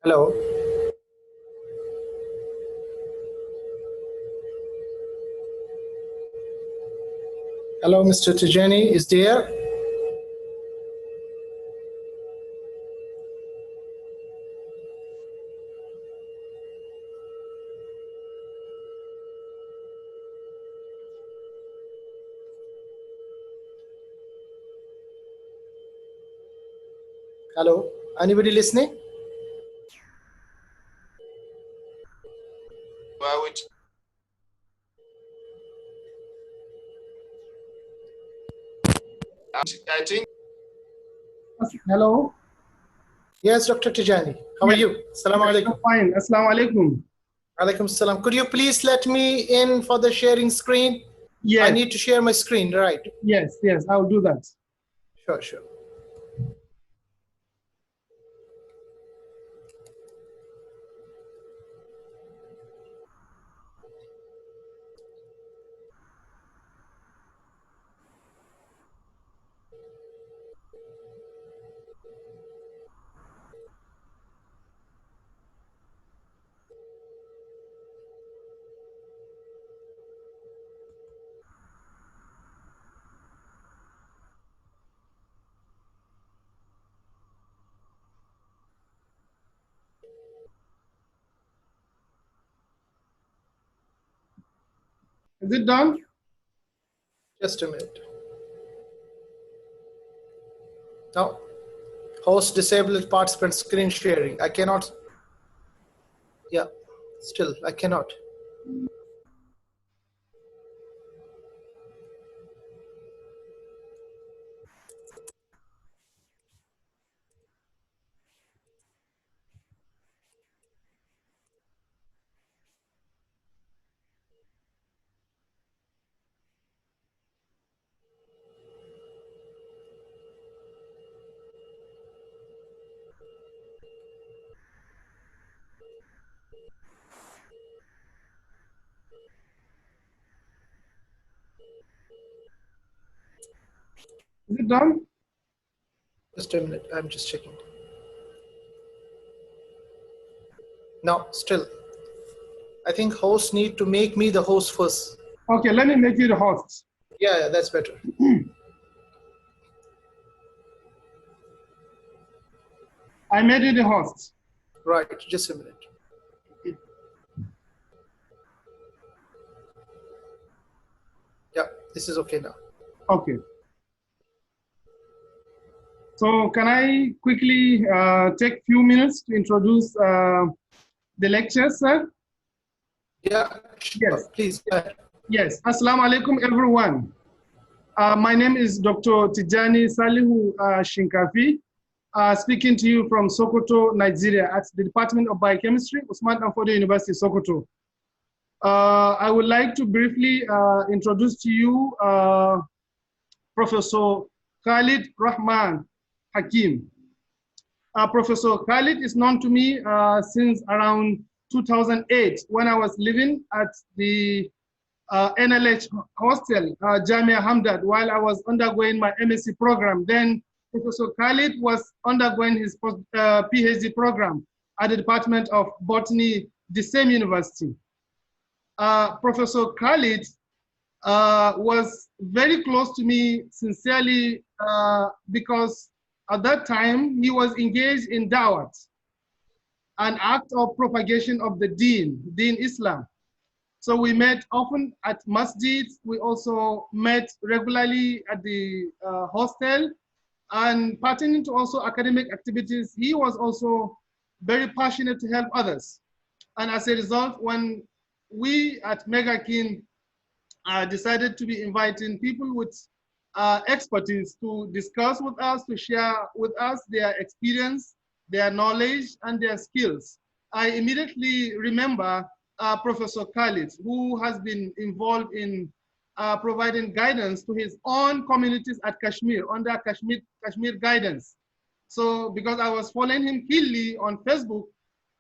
Hello. Hello, Mr. Tijani is there? Hello, anybody listening? I think. Hello. Yes, Dr. Tijani. How are you? Assalamu alaikum. Fine. Assalamu alaikum. Alaikum salam. Could you please let me in for the sharing screen? Yes. I need to share my screen, right? Yes, yes, I'll do that. Sure, sure. Is it done? Just a minute. Now, host disabled participant screen sharing. I cannot. Yeah, still I cannot. Is it done? Just a minute. I'm just checking. No, still. I think hosts need to make me the host first. Okay, let me make you the host. Yeah, that's better. I made you the host. Right, just a minute. Yeah, this is okay now. Okay. So can I quickly take a few minutes to introduce the lecture, sir? Yeah, sure. Yes. Please. Yes. Assalamu alaikum, everyone. My name is Dr. Tijani Salihu Shinkafi, speaking to you from Sokoto, Nigeria, at the Department of Biochemistry, Usman Danfodio University, Sokoto. I would like to briefly introduce to you Professor Khalid Rehman Hakeem. Professor Khalid is known to me since around 2008 when I was living at the NLH hostel, Jamia Hamdad, while I was undergoing my MSc program. Then Professor Khalid was undergoing his PhD program at the Department of Botany, the same university. Professor Khalid was very close to me sincerely because at that time he was engaged in Dawat, an act of propagation of the Deen Islam. So we met often at masjids. We also met regularly at the hostel, and pertaining to also academic activities, he was also very passionate to help others. And as a result, when we at MECAGIN decided to be inviting people with expertise to discuss with us, to share with us their experience, their knowledge, and their skills, I immediately remember Professor Khalid, who has been involved in providing guidance to his own communities at Kashmir under Kashmir Guidance. So because I was following him keenly on Facebook,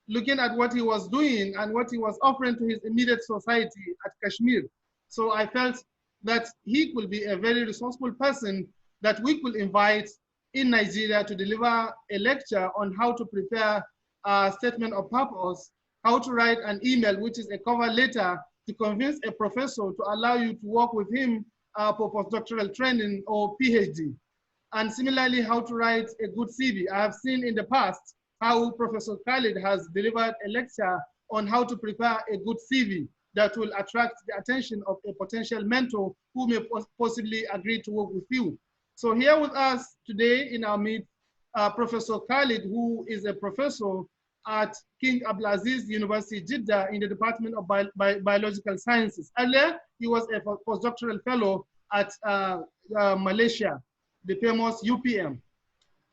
looking at what he was doing and what he was offering to his immediate society at Kashmir. So I felt that he could be a very resourceful person that we could invite in Nigeria to deliver a lecture on how to prepare a statement of purpose, how to write an email, which is a cover letter, to convince a professor to allow you to work with him for postdoctoral training or PhD. And similarly, how to write a good CV. I have seen in the past how Professor Khalid has delivered a lecture on how to prepare a good CV that will attract the attention of a potential mentor who may possibly agree to work with you. So here with us today in our meet, Professor Khalid, who is a professor at King Abdulaziz University, Jeddah, in the Department of Biological Sciences. Earlier, he was a postdoctoral fellow at Malaysia, the famous UPM,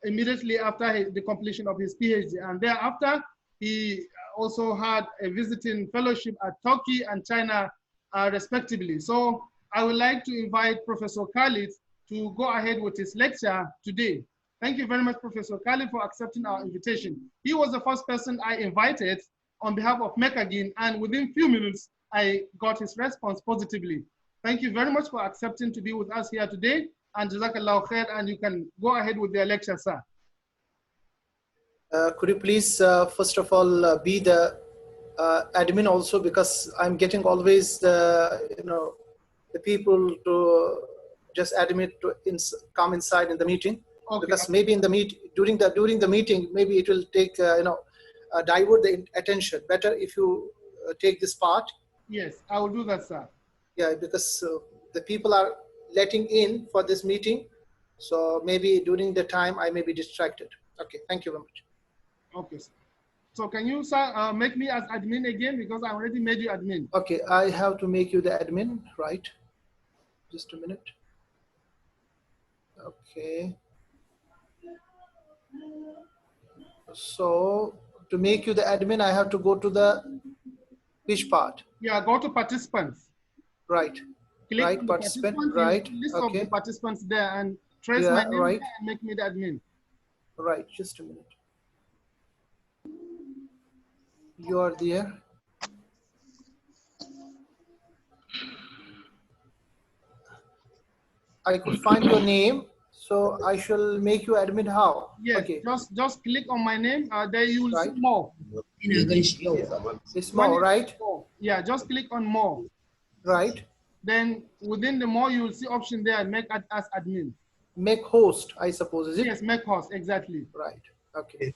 immediately after the completion of his PhD. And thereafter, he also had a visiting fellowship at Turkey and China, respectively. So I would like to invite Professor Khalid to go ahead with his lecture today. Thank you very much, Professor Khalid, for accepting our invitation. He was the first person I invited on behalf of MECAGIN, and within few minutes, I got his response positively. Thank you very much for accepting to be with us here today, and Jazakallah khair, and you can go ahead with the lecture, sir. Could you please, first of all, be the admin also, because I'm getting always the people to just admit to come inside in the meeting. Okay. Because maybe in the during the meeting, maybe it will take divert the attention. Better if you take this part. Yes, I will do that, sir. Yeah, because the people are letting in for this meeting, so maybe during the time I may be distracted. Okay, thank you very much. Okay, sir. So can you, sir, make me as admin again, because I already made you admin. Okay, I have to make you the admin, right? Just a minute. Okay. So to make you the admin, I have to go to the which part? Yeah, go to participants. Right. Click right, participant. Right. List of the participants there and trace my name right. and make me the admin. Right. Just a minute. You are there. I could find your name, so I shall make you admin. How? Yes, okay. Just click on my name. There you will see more. It's more, right? More. Yeah, just click on more. Right. Then within the more, you will see option there, make as admin. Make host, I suppose, is it? Yes, make host, exactly. Right. Okay.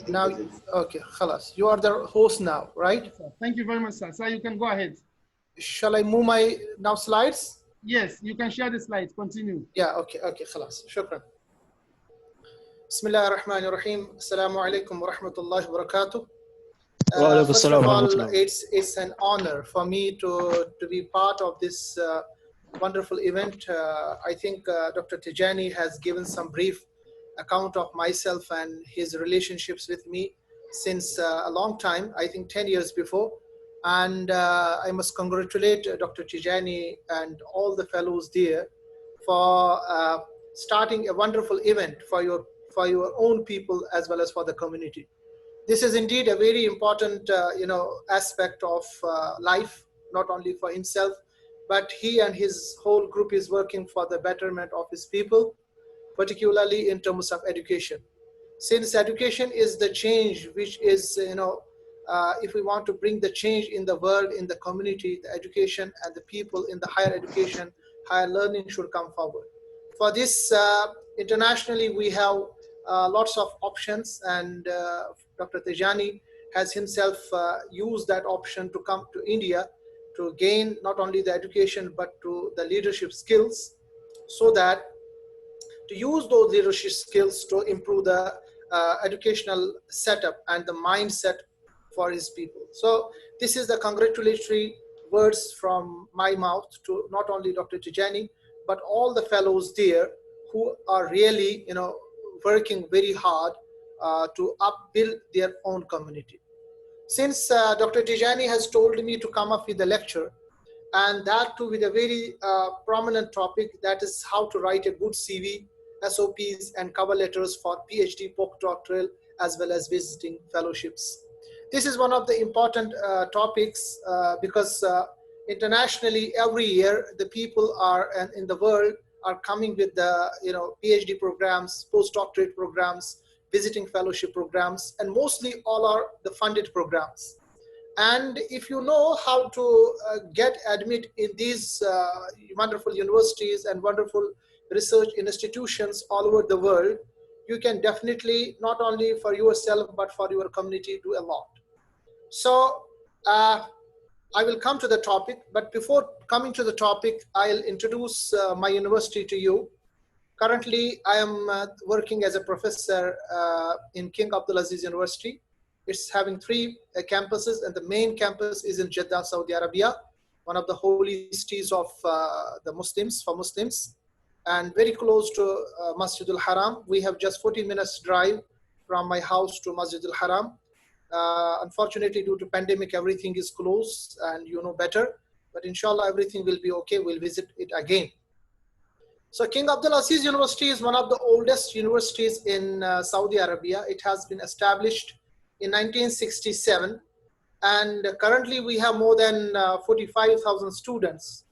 Now, okay, khalas. You are the host now, right? Yes, thank you very much, sir. Sir, you can go ahead. Shall I move my now slides? Yes, you can share the slides. Continue. Yeah, okay, khalas. Shukran. Bismillah ar-Rahman ar-Rahim. Assalamu alaikum wa rahmatullahi wa barakatuh. First of all, it's an honor for me to be part of this wonderful event. I think Dr. Tijani has given some brief account of myself and his relationships with me since a long time, I think 10 years before. And I must congratulate Dr. Tijani and all the fellows there for starting a wonderful event for your own people as well as for the community. This is indeed a very important aspect of life, not only for himself, but he and his whole group is working for the betterment of his people, particularly in terms of education. Since education is the change, which is, if we want to bring the change in the world, in the community, the education and the people in the higher education, higher learning should come forward. For this, internationally, we have lots of options, and Dr. Tijani has himself used that option to come to India to gain not only the education, but to the leadership skills, so that to use those leadership skills to improve the educational setup and the mindset for his people. So this is the congratulatory words from my mouth to not only Dr. Tijani, but all the fellows there who are really, working very hard to upbuild their own community. Since Dr. Tijani has told me to come up with a lecture, and that too with a very prominent topic, that is how to write a good CV, SOPs and cover letters for PhD, postdoctoral, as well as visiting fellowships. This is one of the important topics because internationally every year the people are in the world are coming with the PhD programs, postdoctorate programs, visiting fellowship programs, and mostly all are the funded programs. And if you know how to get admit in these wonderful universities and wonderful research institutions all over the world, you can definitely not only for yourself but for your community do a lot. So I will come to the topic, but before coming to the topic, I'll introduce my university to you. Currently, I am working as a professor in King Abdulaziz University. It's having 3 campuses, and the main campus is in Jeddah, Saudi Arabia, one of the holy cities of the Muslims, for Muslims, and very close to Masjid al-Haram. We have just 40 minutes drive from my house to Masjid al-Haram. Unfortunately, due to pandemic, everything is closed, and you know better, but inshallah, everything will be okay. We'll visit it again. So King Abdulaziz University is one of the oldest universities in Saudi Arabia. It has been established in 1967, and currently we have more than 45,000 students,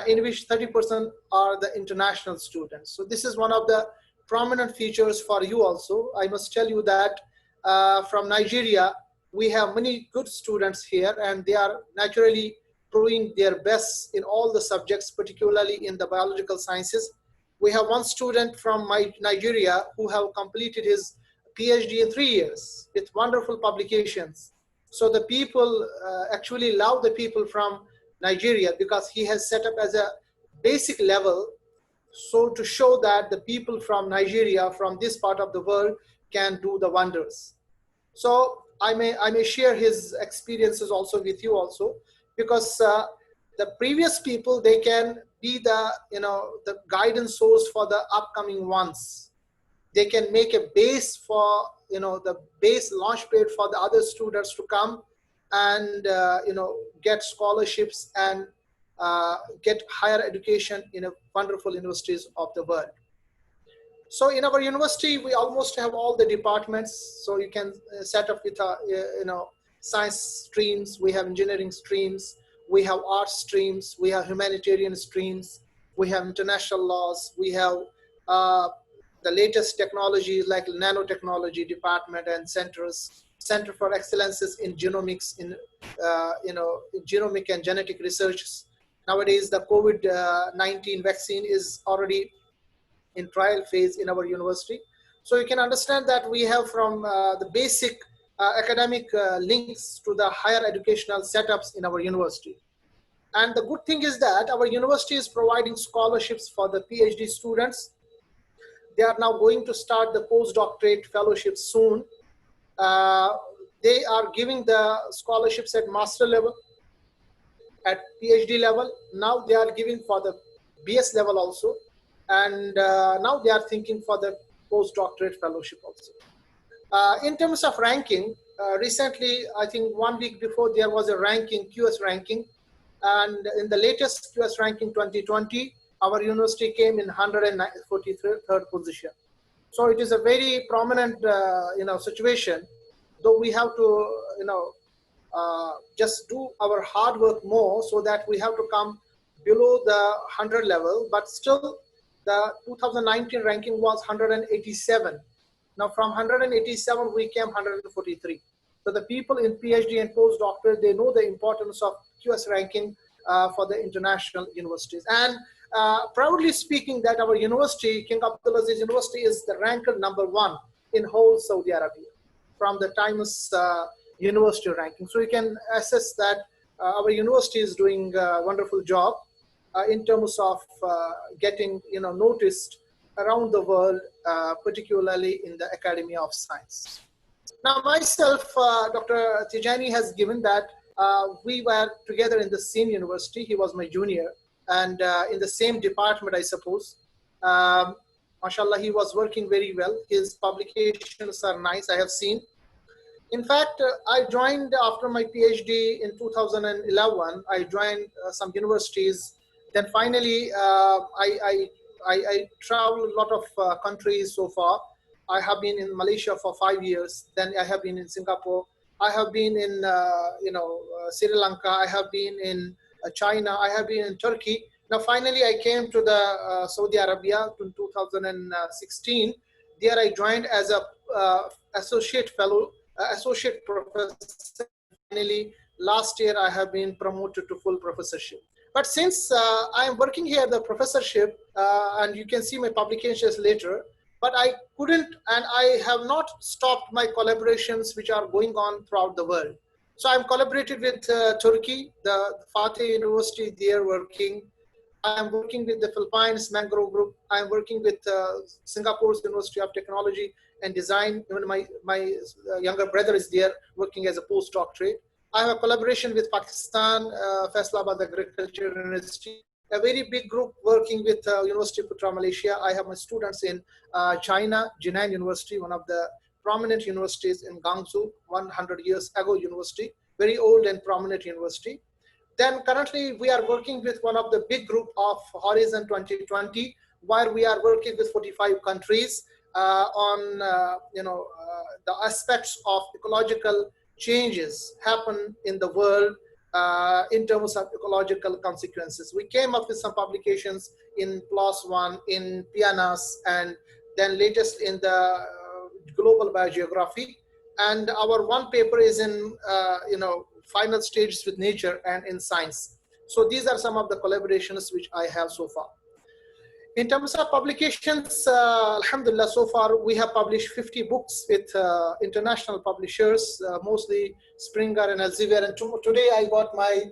in which 30% are the international students. So this is one of the prominent features for you also. I must tell you that from Nigeria, we have many good students here, and they are naturally proving their best in all the subjects, particularly in the biological sciences. We have one student from Nigeria who have completed his PhD in 3 years with wonderful publications. So the people actually love the people from Nigeria because he has set up as a basic level, so to show that the people from Nigeria, from this part of the world, can do the wonders. So I may share his experiences also with you also, because the previous people, they can be the the guidance source for the upcoming ones. They can make a base for the base launchpad for the other students to come and get scholarships and get higher education in a wonderful universities of the world. So in our university, we almost have all the departments. So you can set up with science streams. We have engineering streams. We have art streams. We have humanitarian streams. We have international laws. We have the latest technologies like nanotechnology department and centers, Center for Excellences in Genomics, in genomic and genetic research. Nowadays, the COVID-19 vaccine is already in trial phase in our university. So you can understand that we have from the basic academic links to the higher educational setups in our university. And the good thing is that our university is providing scholarships for the PhD students. They are now going to start the postdoctorate fellowship soon. They are giving the scholarships at master level, at PhD level. Now they are giving for the BS level also. And now they are thinking for the postdoctorate fellowship also. In terms of ranking, recently, I think 1 week before, there was a ranking, QS ranking. And in the latest QS ranking 2020, our university came in 143rd position. So it is a very prominent, situation. Though we have to, just do our hard work more, so that we have to come below the 100 level. But still, the 2019 ranking was 187. Now from 187, we came 143. So the people in PhD and postdoctorate, they know the importance of QS ranking for the international universities. And proudly speaking that our university, King Abdulaziz University, is the ranked #1 in whole Saudi Arabia from the Times University ranking. So you can assess that our university is doing a wonderful job in terms of getting noticed around the world, particularly in the Academy of Science. Now myself, Dr. Tijani has given that we were together in the same university. He was my junior, and in the same department, I suppose. MashaAllah, he was working very well. His publications are nice, I have seen. In fact, I joined after my PhD in 2011. I joined some universities. Then finally, I traveled a lot of countries so far. I have been in Malaysia for 5 years. Then I have been in Singapore. I have been in Sri Lanka. I have been in China. I have been in Turkey. Now finally, I came to the Saudi Arabia in 2016. There I joined as a associate fellow, associate professor. Finally, last year I have been promoted to full professorship. But since I am working here the professorship, and you can see my publications later, but I couldn't, and I have not stopped my collaborations which are going on throughout the world. So I'm collaborated with Turkey, the Fateh University, they are working. I'm working with the Philippines Mangrove Group. I'm working with Singapore's University of Technology and Design. Even my younger brother is there working as a postdoctorate. I have a collaboration with Pakistan, Faisalabad Agriculture University, a very big group working with University of Putra, Malaysia. I have my students in China, Jinan University, one of the prominent universities in Guangzhou, 100 years ago university, very old and prominent university. Then currently we are working with one of the big group of Horizon 2020, where we are working with 45 countries on the aspects of ecological changes happen in the world in terms of ecological consequences. We came up with some publications in PLOS One, in PNAS, and then latest in the Global Biogeography. And our one paper is in final stages with Nature and in Science. So these are some of the collaborations which I have so far. In terms of publications, alhamdulillah, so far we have published 50 books with international publishers, mostly Springer and Elsevier. And today I got my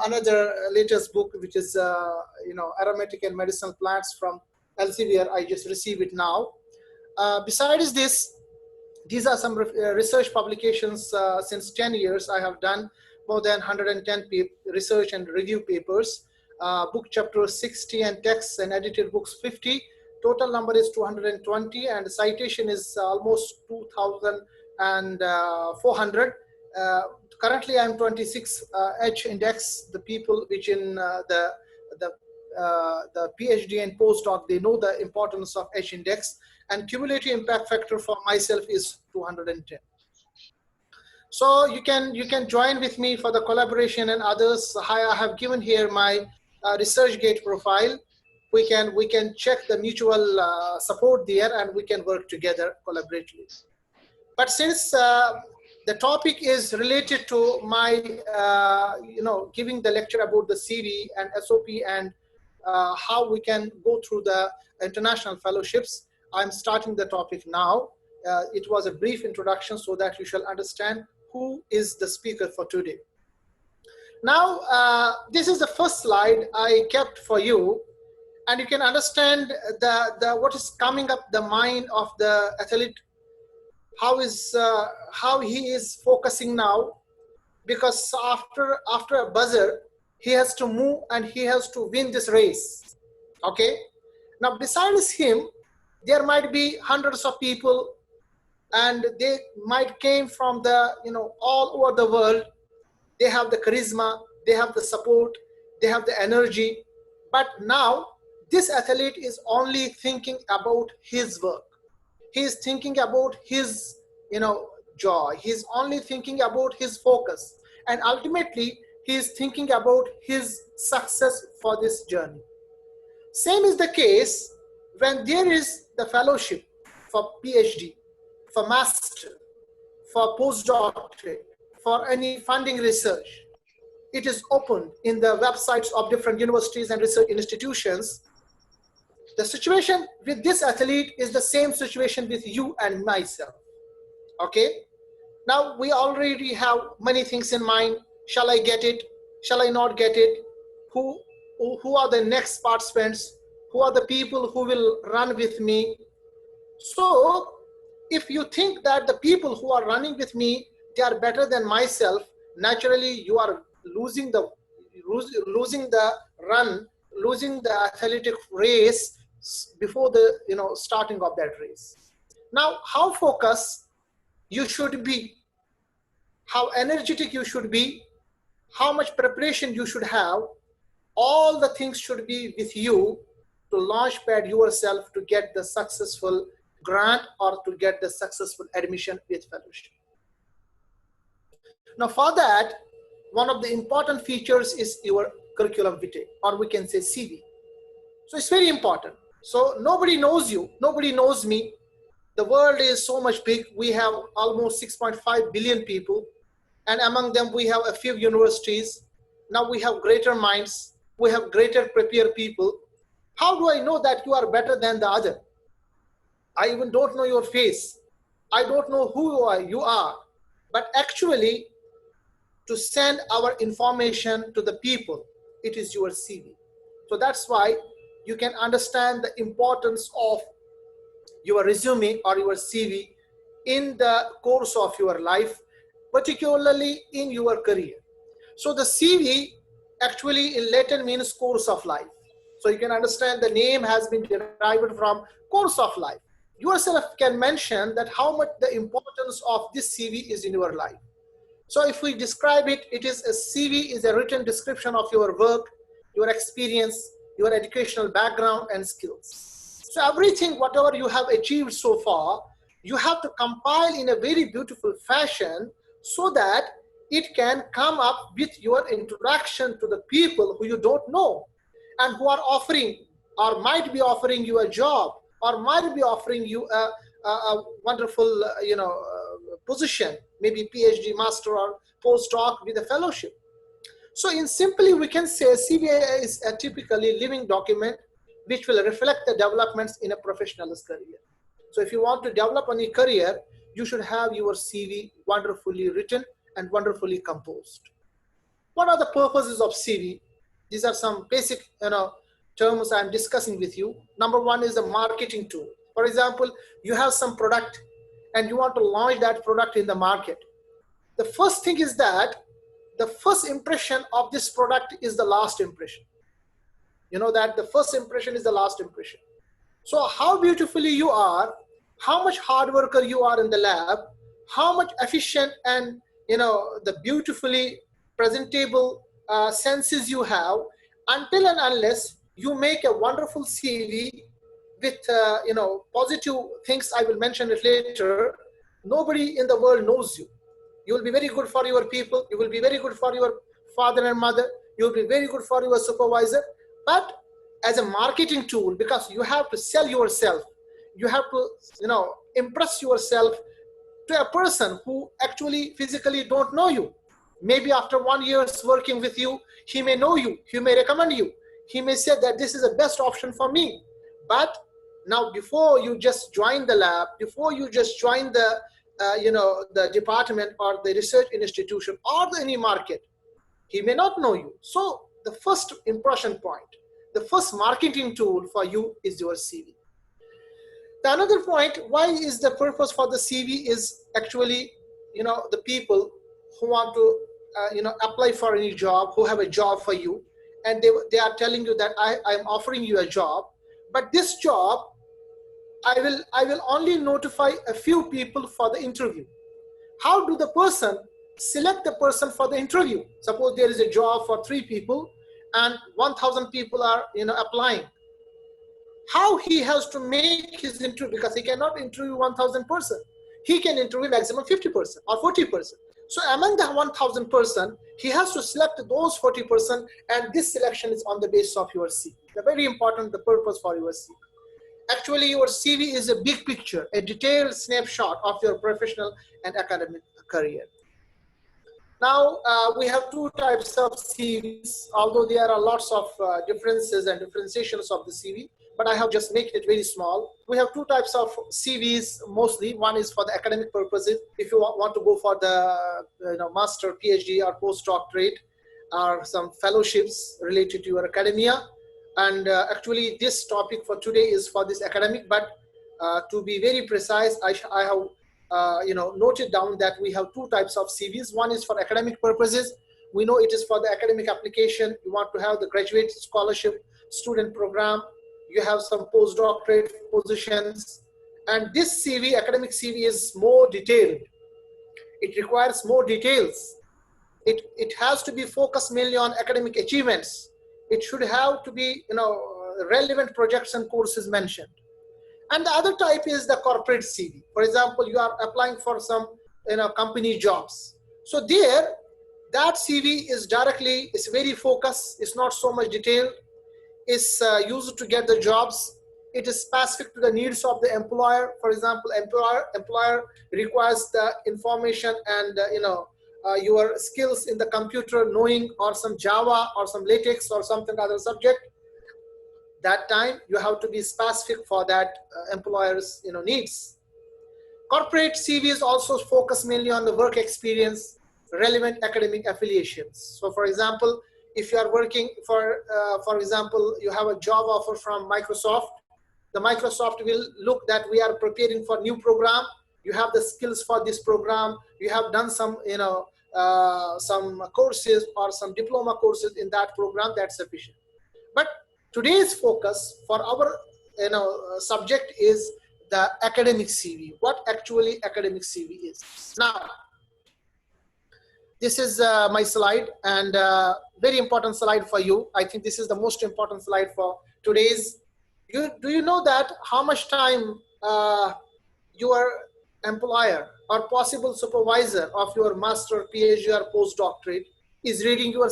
another latest book, which is aromatic and medicinal plants from Elsevier. I just received it now. Besides this, these are some research publications. Since 10 years, I have done more than 110 research and review papers. Book chapters 60 and texts and edited books 50. Total number is 220, and citation is almost 2,400. Currently, I'm 26 H index. The people which in the PhD and postdoc, they know the importance of H index, and cumulative impact factor for myself is 210. So you can join with me for the collaboration and others. I have given here my ResearchGate profile. We can check the mutual support there, and we can work together collaboratively. But since the topic is related to my giving the lecture about the CV and SOP and how we can go through the international fellowships, I'm starting the topic now. It was a brief introduction so that you shall understand who is the speaker for today. Now, this is the first slide I kept for you, and you can understand what is coming up the mind of the athlete, how he is focusing now, because after a buzzer, he has to move and he has to win this race. Okay. Now, besides him, there might be hundreds of people, and they might came from the all over the world. They have the charisma, they have the support, they have the energy. But now this athlete is only thinking about his work. He is thinking about his joy. He's only thinking about his focus, and ultimately he is thinking about his success for this journey. Same is the case when there is the fellowship for PhD, for master, for postdoctorate, for any funding research. It is open in the websites of different universities and research institutions. The situation with this athlete is the same situation with you and myself. Okay. Now we already have many things in mind. Shall I get it? Shall I not get it? Who are the next participants? Who are the people who will run with me? So if you think that the people who are running with me, they are better than myself, naturally you are losing the run, losing the athletic race before the starting of that race. Now, how focused you should be, how energetic you should be, how much preparation you should have, all the things should be with you to launchpad yourself to get the successful grant or to get the successful admission with fellowship. Now for that, one of the important features is your curriculum vitae, or we can say CV. So it's very important. So nobody knows you, nobody knows me. The world is so much big. We have almost 6.5 billion people, and among them we have a few universities. Now we have greater minds, we have greater prepared people. How do I know that you are better than the other? I even don't know your face. I don't know who you are. But actually, to send our information to the people, it is your CV. So that's why you can understand the importance of your resume or your CV in the course of your life, particularly in your career. So the CV actually in Latin means course of life. So you can understand the name has been derived from course of life. Yourself can mention that how much the importance of this CV is in your life. So if we describe it, it is a CV is a written description of your work, your experience, your educational background and skills. So everything, whatever you have achieved so far, you have to compile in a very beautiful fashion so that it can come up with your introduction to the people who you don't know and who are offering or might be offering you a job or might be offering you a wonderful position, maybe PhD, master or postdoc with a fellowship. So in simply we can say CV is a typically living document which will reflect the developments in a professional's career. So if you want to develop any career, you should have your CV wonderfully written and wonderfully composed. What are the purposes of CV? These are some basic terms I'm discussing with you. Number one is a marketing tool. For example, you have some product and you want to launch that product in the market. The first thing is that the first impression of this product is the last impression. You know that the first impression is the last impression. So how beautifully you are, how much hard worker you are in the lab, how much efficient and the beautifully presentable senses you have, until and unless you make a wonderful CV with positive things, I will mention it later, nobody in the world knows you. You will be very good for your people, you will be very good for your father and mother, you will be very good for your supervisor, but as a marketing tool, because you have to sell yourself, you have to impress yourself to a person who actually physically don't know you. Maybe after 1 year working with you, he may know you, he may recommend you, he may say that this is the best option for me. But now before you just join the lab, before you just join the the department or the research institution or any market, he may not know you. So the first impression point, the first marketing tool for you is your CV. The another point, why is the purpose for the CV is actually, the people who want to, apply for any job, who have a job for you, and they are telling you that I'm offering you a job, but this job, I will only notify a few people for the interview. How do the person select the person for the interview? Suppose there is a job for 3 people and 1,000 people are applying. How he has to make his interview, because he cannot interview 1,000 person. He can interview maximum 50% or 40%. So among the 1,000 person, he has to select those 40%, and this selection is on the basis of your CV. The very important, the purpose for your CV. Actually, your CV is a big picture, a detailed snapshot of your professional and academic career. Now, we have 2 types of CVs, although there are lots of differences and differentiations of the CV, but I have just made it very small. We have 2 types of CVs mostly. One is for the academic purposes. If you want to go for the master, PhD or postdoctorate, are some fellowships related to your academia. And actually this topic for today is for this academic, but to be very precise, I have noted down that we have two types of CVs. One is for academic purposes. We know it is for the academic application. You want to have the graduate scholarship student program. You have some postdoctorate positions. And this CV, academic CV, is more detailed. It requires more details. It has to be focused mainly on academic achievements. It should have to be, relevant projects and courses mentioned. And the other type is the corporate CV. For example, you are applying for some, company jobs. So there, that CV is directly, it's very focused. It's not so much detailed. It's used to get the jobs. It is specific to the needs of the employer. For example, employer requires the information and, your skills in the computer knowing, or some Java or some LaTeX or something other subject. That time you have to be specific for that employer's needs. Corporate CVs also focus mainly on the work experience, relevant academic affiliations. So for example, if you are working for example, you have a job offer from Microsoft, the Microsoft will look that we are preparing for new program. You have the skills for this program. You have done some, some courses or some diploma courses in that program. That's sufficient. But today's focus for our, subject is the academic CV. What actually academic CV is. Now, this is my slide, and very important slide for you. I think this is the most important slide for today's. Do you know that how much time your employer or possible supervisor of your master, PhD or postdoctorate is reading your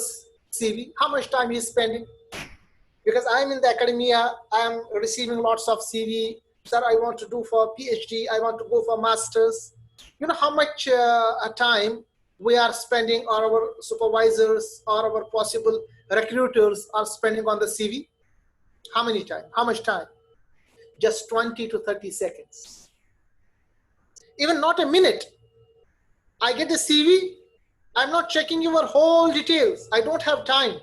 CV? How much time he is spending? Because I'm in the academia, I am receiving lots of CV. Sir, I want to do for PhD, I want to go for masters. You know how much time we are spending, or our supervisors or our possible recruiters are spending on the CV? How many time? How much time? Just 20 to 30 seconds. Even not a minute. I get the CV, I'm not checking your whole details. I don't have time.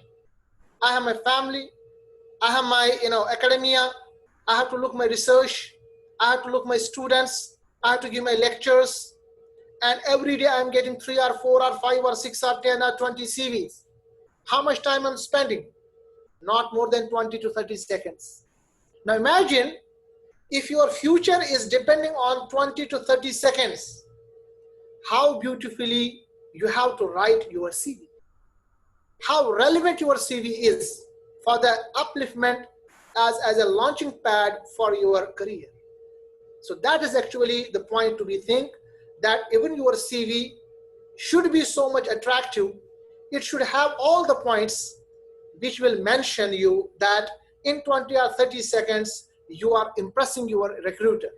I have my family, I have my academia, I have to look my research, I have to look my students, I have to give my lectures, and every day I'm getting 3 or 4 or 5 or 6 or 10 or 20 CVs. How much time I'm spending? Not more than 20 to 30 seconds. Now imagine if your future is depending on 20 to 30 seconds, how beautifully you have to write your CV. How relevant your CV is for the upliftment as a launching pad for your career. So that is actually the point to be think, that even your CV should be so much attractive. It should have all the points which will mention you that in 20 or 30 seconds, you are impressing your recruiter.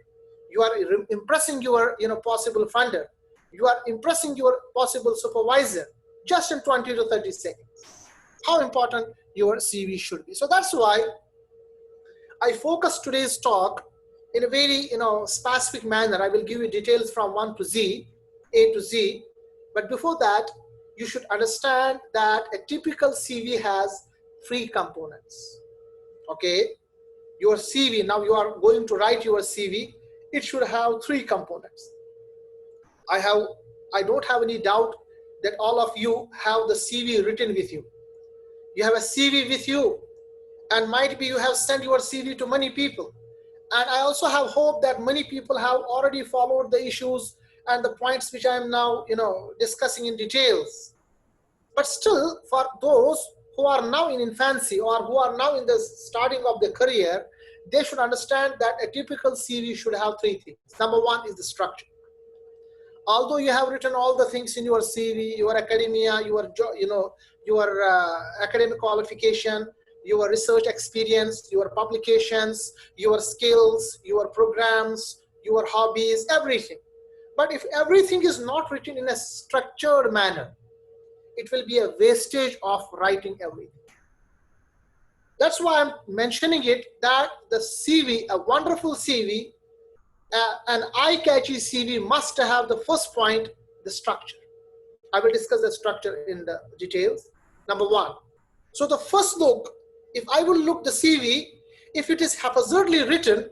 You are impressing your possible funder. You are impressing your possible supervisor just in 20 to 30 seconds. How important your CV should be. So that's why I focus today's talk in a very specific manner. I will give you details from 1 to Z, A to Z. But before that, you should understand that a typical CV has 3 components. Okay, your CV, now you are going to write your CV, it should have 3 components. I don't have any doubt that all of you have the CV written with you. You have a CV with you, and might be you have sent your CV to many people. And I also have hope that many people have already followed the issues and the points which I am now discussing in details. But still, for those who are now in infancy or who are now in the starting of their career, they should understand that a typical CV should have 3 things. Number 1 is the structure. Although you have written all the things in your CV, your academia, your academic qualification, your research experience, your publications, your skills, your programs, your hobbies, everything. But if everything is not written in a structured manner, it will be a wastage of writing everything. That's why I'm mentioning it, that the CV, a wonderful CV, an eye-catchy CV must have the first point, the structure. I will discuss the structure in the details. number one. So the first look, if I will look the CV, if it is haphazardly written,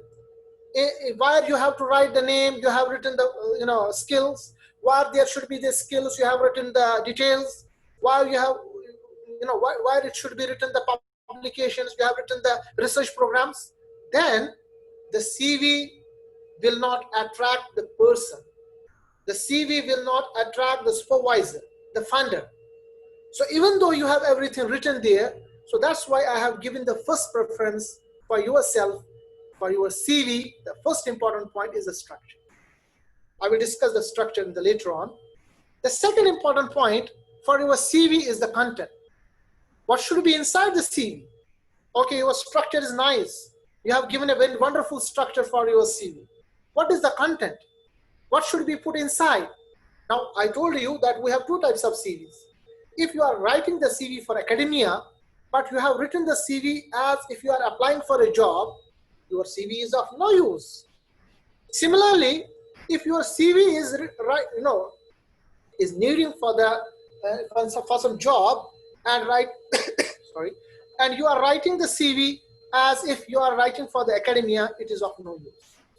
where you have to write the name, you have written the skills, where there should be the skills, you have written the details, where you have, where it should be written the publications, you have written the research programs, then the CV will not attract the person. The CV will not attract the supervisor, the funder. So even though you have everything written there, so that's why I have given the first preference for yourself, for your CV. The first important point is the structure. I will discuss the structure in the later on. The second important point for your CV is the content. What should be inside the CV? Okay, your structure is nice. You have given a very wonderful structure for your CV. What is the content? What should be put inside? Now, I told you that we have two types of CVs. If you are writing the CV for academia, but you have written the CV as if you are applying for a job, your CV is of no use. Similarly, if your CV is is needing for the for some job and sorry, and you are writing the CV as if you are writing for the academia, it is of no use.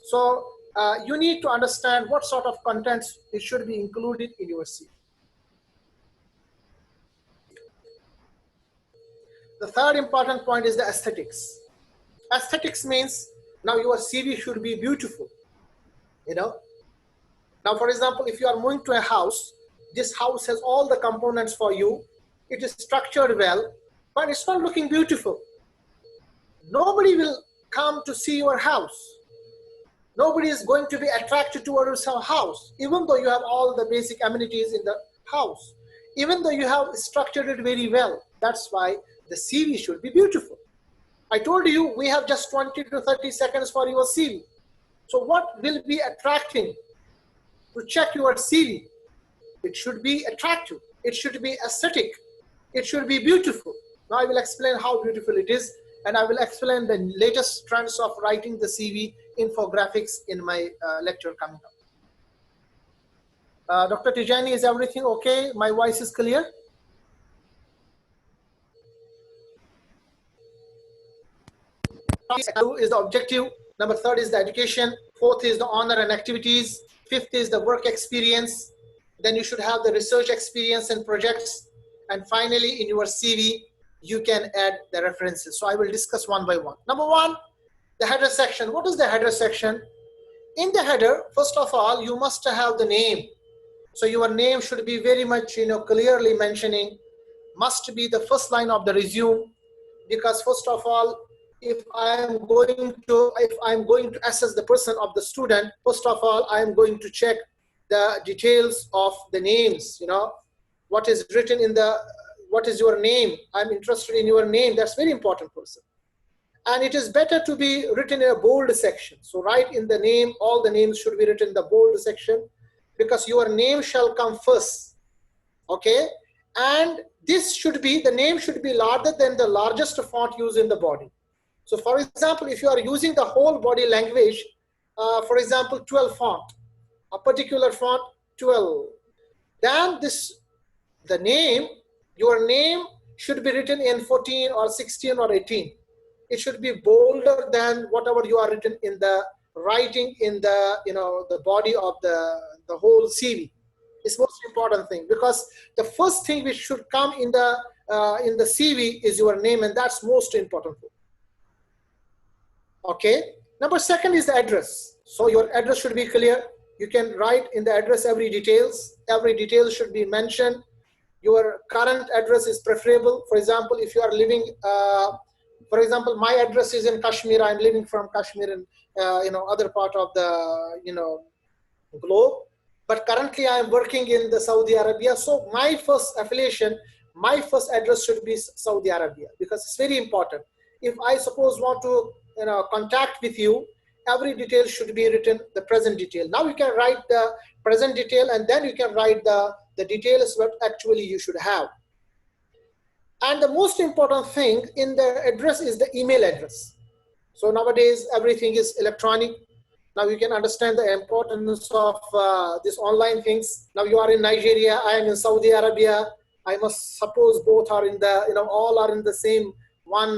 So you need to understand what sort of contents it should be included in your CV. The third important point is the aesthetics. Aesthetics means now your CV should be beautiful. Now, for example, if you are moving to a house, this house has all the components for you. It is structured well, but it's not looking beautiful. Nobody will come to see your house. Nobody is going to be attracted towards your house, even though you have all the basic amenities in the house, even though you have structured it very well. That's why the CV should be beautiful. I told you we have just 20 to 30 seconds for your CV. So what will be attracting to check your CV? It should be attractive. It should be aesthetic. It should be beautiful. Now I will explain how beautiful it is, and I will explain the latest trends of writing the CV infographics in my lecture coming up. Dr. Tijani, is everything okay? My voice is clear? Is the objective. Number third is the education. Fourth is the honor and activities. Fifth is the work experience. Then you should have the research experience and projects. And finally, in your CV, you can add the references. So I will discuss one by one. Number one, the header section. What is the header section? In the header, first of all, you must have the name. So your name should be very much, clearly mentioning, must be the first line of the resume. Because first of all, if I'm going to assess the person of the student, first of all, I'm going to check the details of the names, what is written in the, what is your name? I'm interested in your name. That's very important person. And it is better to be written in a bold section. So write in the name, all the names should be written in the bold section, because your name shall come first, okay? And this should be, the name should be larger than the largest font used in the body. So for example, if you are using the whole body language, for example, 12 font, a particular font 12, then the name, your name should be written in 14 or 16 or 18. It should be bolder than whatever you are written in the writing in the, the body of the whole CV. It's most important thing, because the first thing which should come in the CV is your name, and that's most important. Okay. Number second is the address. So your address should be clear. You can write in the address every details. Every detail should be mentioned. Your current address is preferable. For example, if you are living, for example, my address is in Kashmir. I'm living from Kashmir in, other part of the, globe. But currently I am working in the Saudi Arabia. So my first affiliation, my first address should be Saudi Arabia, because it's very important. If I suppose want to, contact with you, every detail should be written, the present detail. Now you can write the present detail, and then you can write the details what actually you should have. And the most important thing in the address is the email address. So nowadays everything is electronic. Now you can understand the importance of these online things. Now you are in Nigeria, I am in Saudi Arabia, I must suppose both are in the, all are in the same one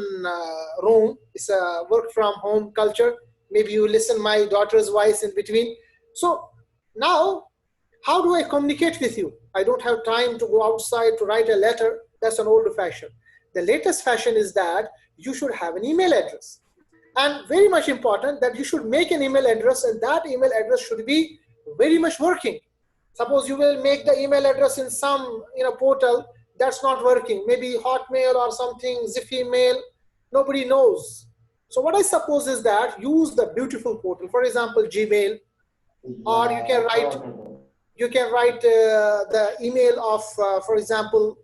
room. It's a work from home culture. Maybe you listen my daughter's voice in between. So now, how do I communicate with you? I don't have time to go outside to write a letter. That's an old fashion. The latest fashion is that you should have an email address. And very much important that you should make an email address, and that email address should be very much working. Suppose you will make the email address in some portal that's not working, maybe Hotmail or something, Ziffy mail, nobody knows. So what I suppose is that use the beautiful portal, for example, Gmail, or you can write the email of, for example,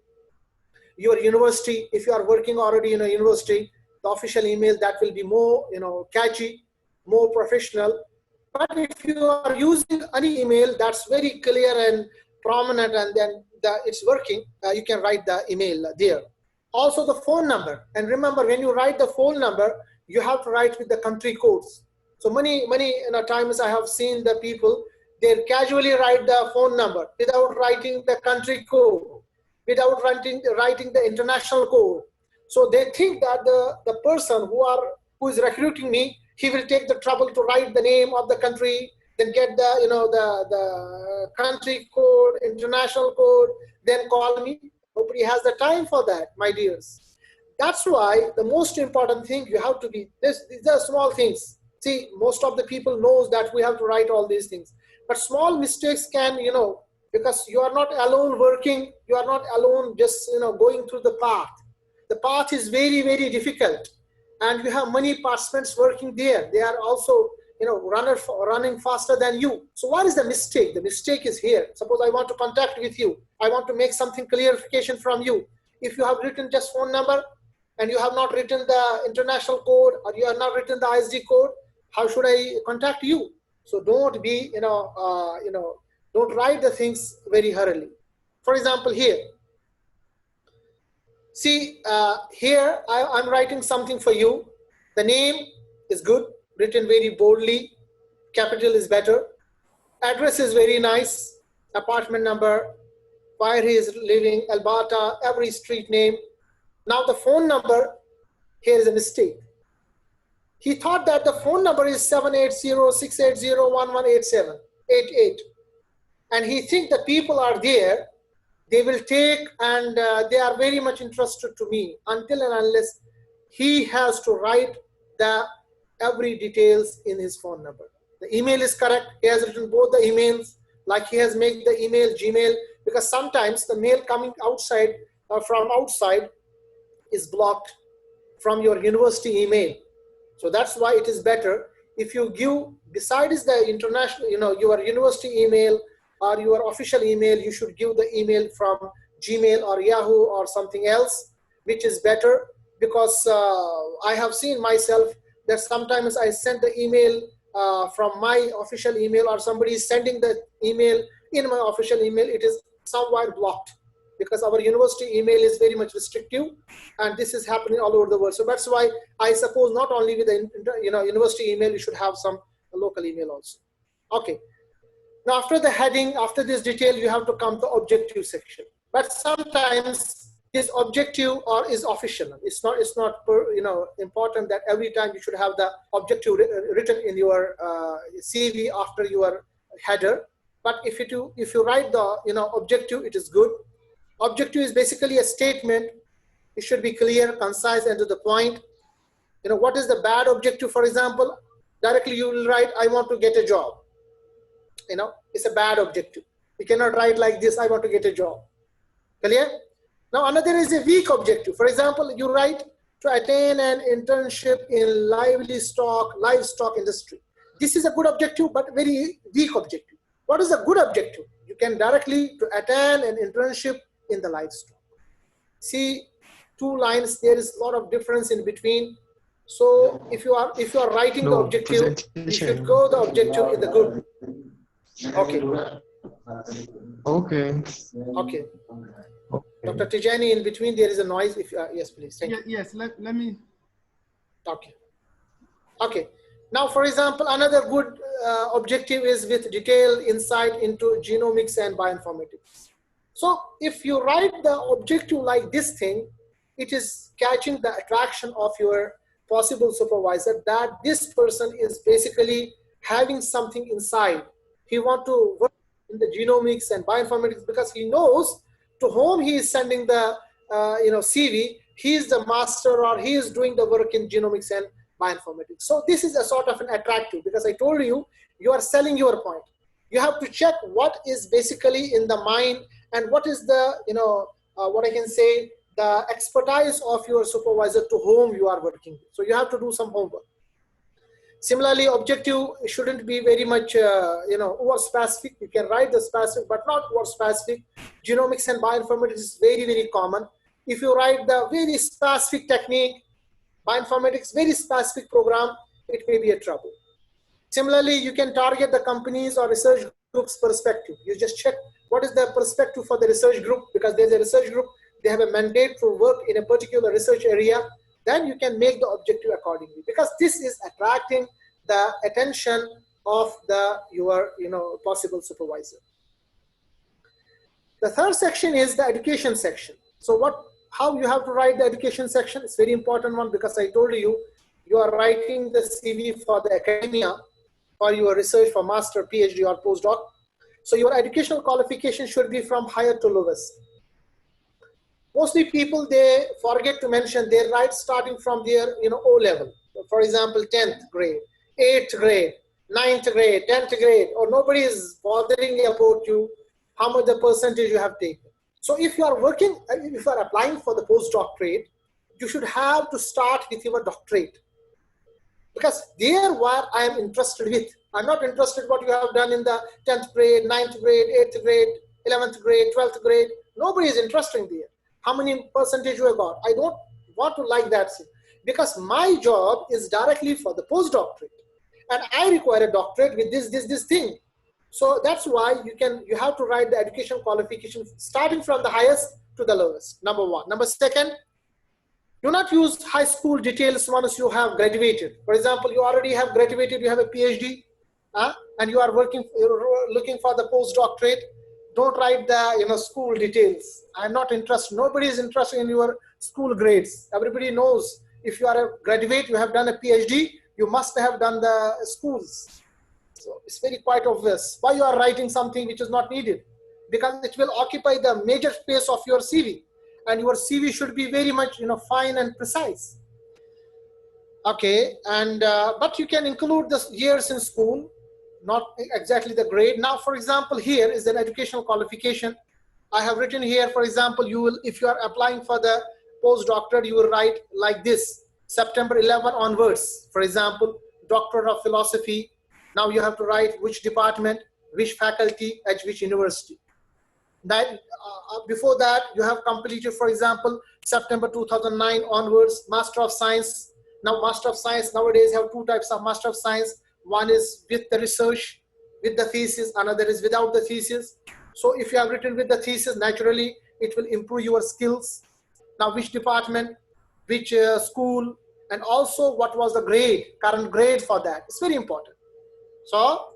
your university. If you are working already in a university, the official email, that will be more catchy, more professional. But if you are using any email that's very clear and prominent, and then it's working, you can write the email there. Also the phone number. And remember, when you write the phone number, you have to write with the country codes. So many times I have seen the people, they casually write the phone number without writing the country code, without writing the international code. So they think that the person who is recruiting me, he will take the trouble to write the name of the country, then get the the country code, international code, then call me. Nobody has the time for that, my dears. That's why the most important thing you have to be, these are small things. See, most of the people knows that we have to write all these things, but small mistakes can, because you are not alone working, you are not alone just, going through the path. The path is very, very difficult, and you have many participants working there. They are also, running faster than you. So what is the mistake? The mistake is here. Suppose I want to contact with you. I want to make something clarification from you. If you have written just phone number and you have not written the international code, or you have not written the ISD code, how should I contact you? So don't be, don't write the things very hurriedly. For example, here, see, here I'm writing something for you. The name is good, written very boldly, capital is better, address is very nice, apartment number, where he is living, Alberta, every street name. Now the phone number, here is a mistake. He thought that the phone number is 780-680-1187-88. And he thinks the people are there, they will take, and they are very much interested to me, until and unless he has to write the every details in his phone number. The email is correct. He has written both the emails, like he has made the email Gmail, because sometimes the mail coming outside from outside is blocked from your university email. So that's why it is better if you give, besides the international, your university email or your official email, you should give the email from Gmail or Yahoo or something else, which is better, because I have seen myself that sometimes I send the email from my official email, or somebody is sending the email in my official email, it is somewhat blocked, because our university email is very much restrictive, and this is happening all over the world. So that's why I suppose not only with the university email, you should have some local email also. Okay. Now after the heading, after this detail, you have to come to objective section. But sometimes is objective or is official. It's not important that every time you should have the objective written in your CV after your header. But if you write the objective, it is good. Objective is basically a statement. It should be clear, concise, and to the point. What is the bad objective? For example, directly you will write, I want to get a job. It's a bad objective. You cannot write like this, I want to get a job. Clear? Now another is a weak objective. For example, you write to attain an internship in livestock industry. This is a good objective, but very weak objective. What is a good objective? You can directly to attain an internship in the livestock. See, 2 lines, there is a lot of difference in between. So if you are writing the objective, you should go the objective in the good. Okay. Okay. Okay. Dr. Tijani, in between there is a noise. If yes, please. Thank you. Yes, let me. Okay. Okay. Now, for example, another good objective is with detailed insight into genomics and bioinformatics. So if you write the objective like this thing, it is catching the attraction of your possible supervisor that this person is basically having something inside. He wants to work in the genomics and bioinformatics because he knows to whom he is sending the CV. He is the master, or he is doing the work in genomics and bioinformatics. So this is a sort of an attractive, because I told you, you are selling your point. You have to check what is basically in the mind and what is the, what I can say, the expertise of your supervisor to whom you are working with. So you have to do some homework. Similarly, objective shouldn't be very much, over specific. You can write the specific, but not over specific. Genomics and bioinformatics is very, very common. If you write the very specific technique, bioinformatics, very specific program, it may be a trouble. Similarly, you can target the companies or research groups perspective. You just check what is the perspective for the research group, because there's a research group, they have a mandate to work in a particular research area. Then you can make the objective accordingly, because this is attracting the attention of your possible supervisor. The third section is the education section. So how you have to write the education section? It's very important one, because I told you, you are writing the CV for the academia, for your research, for master, PhD or postdoc. So your educational qualification should be from higher to lowest. Mostly people, they forget to mention they write starting from their O level. For example, 10th grade, 8th grade, 9th grade, 10th grade, or nobody is bothering about you, how much the percentage you have taken. So if you are working, if you are applying for the postdoctorate, you should have to start with your doctorate. Because there what I am interested with. I'm not interested what you have done in the 10th grade, 9th grade, 8th grade, 11th grade, 12th grade. Nobody is interested there. How many percentage you have got? I don't want to like that thing, because my job is directly for the postdoctorate, and I require a doctorate with this thing. So that's why you have to write the education qualification starting from the highest to the lowest. Number one. Number second, do not use high school details once you have graduated. For example, you already have graduated, you have a PhD, and you are looking for the postdoctorate. Don't write the school details. I'm not interested. Nobody is interested in your school grades. Everybody knows if you are a graduate, you have done a PhD, you must have done the schools. So it's very quite obvious why you are writing something which is not needed, because it will occupy the major space of your CV, and your CV should be very much fine and precise. Okay, and but you can include the years in school, not exactly the grade. Now, for example, here is an educational qualification. I have written here, for example, if you are applying for the postdoctorate, you will write like this: September 11 onwards. For example, Doctor of Philosophy. Now you have to write which department, which faculty, at which university. That before that, you have completed, for example, September 2009 onwards, Master of Science. Now, Master of Science nowadays have two types of Master of Science. One is with the research, with the thesis, another is without the thesis. So if you have written with the thesis, naturally, it will improve your skills. Now, which department, which school, and also what was the grade, current grade for that. It's very important. So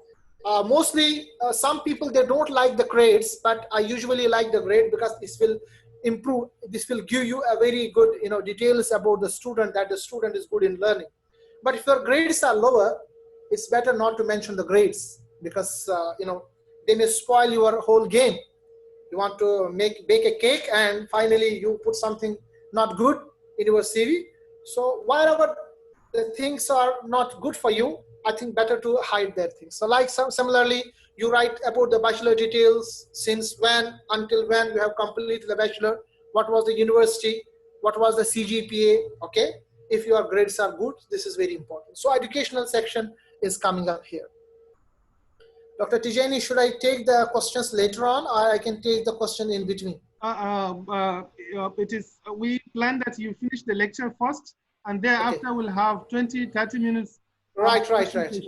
mostly some people, they don't like the grades, but I usually like the grade because this will improve, this will give you a very good details about the student, that the student is good in learning. But if your grades are lower, it's better not to mention the grades, because they may spoil your whole game. You want to bake a cake and finally you put something not good in your CV. So wherever the things are not good for you, I think better to hide that things. So like similarly, you write about the bachelor details, since when, until when you have completed the bachelor, what was the university, what was the CGPA, okay? If your grades are good, this is very important. So educational section is coming up here. Dr. Tijani, should I take the questions later on, or I can take the question in between? We plan that you finish the lecture first, and thereafter okay, we'll have 20-30 minutes. Right.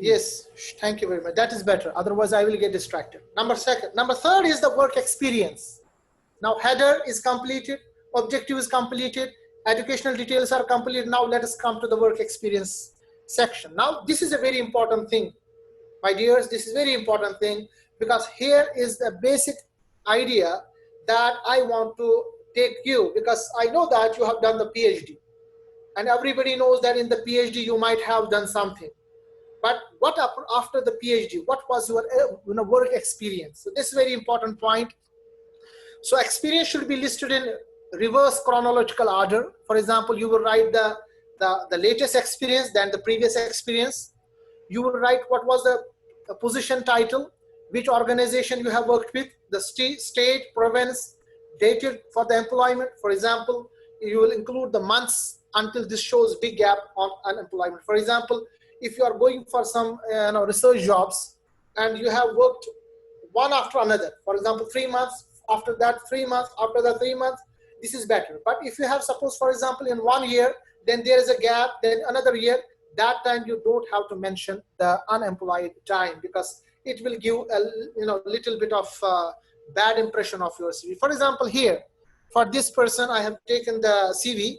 Yes, thank you very much. That is better. Otherwise, I will get distracted. Number third is the work experience. Now, header is completed, objective is completed, educational details are completed. Now, let us come to the work experience section. Now, this is a very important thing, my dears. This is very important thing, because here is the basic idea that I want to take you, because I know that you have done the PhD, and everybody knows that in the PhD you might have done something. But what after the PhD? What was your work experience? So this is a very important point. So experience should be listed in reverse chronological order. For example, you will write the latest experience, then the previous experience. You will write what was the position title, which organization you have worked with, the state, province, dated for the employment. For example, you will include the months until this shows big gap on unemployment. For example, if you are going for some research jobs and you have worked one after another, for example, 3 months, after that 3 months, after that 3 months, this is better. But if you have, suppose, for example, in 1 year, then there is a gap, then another year, that time you don't have to mention the unemployed time, because it will give a little bit of bad impression of your CV. For example, here, for this person, I have taken the CV.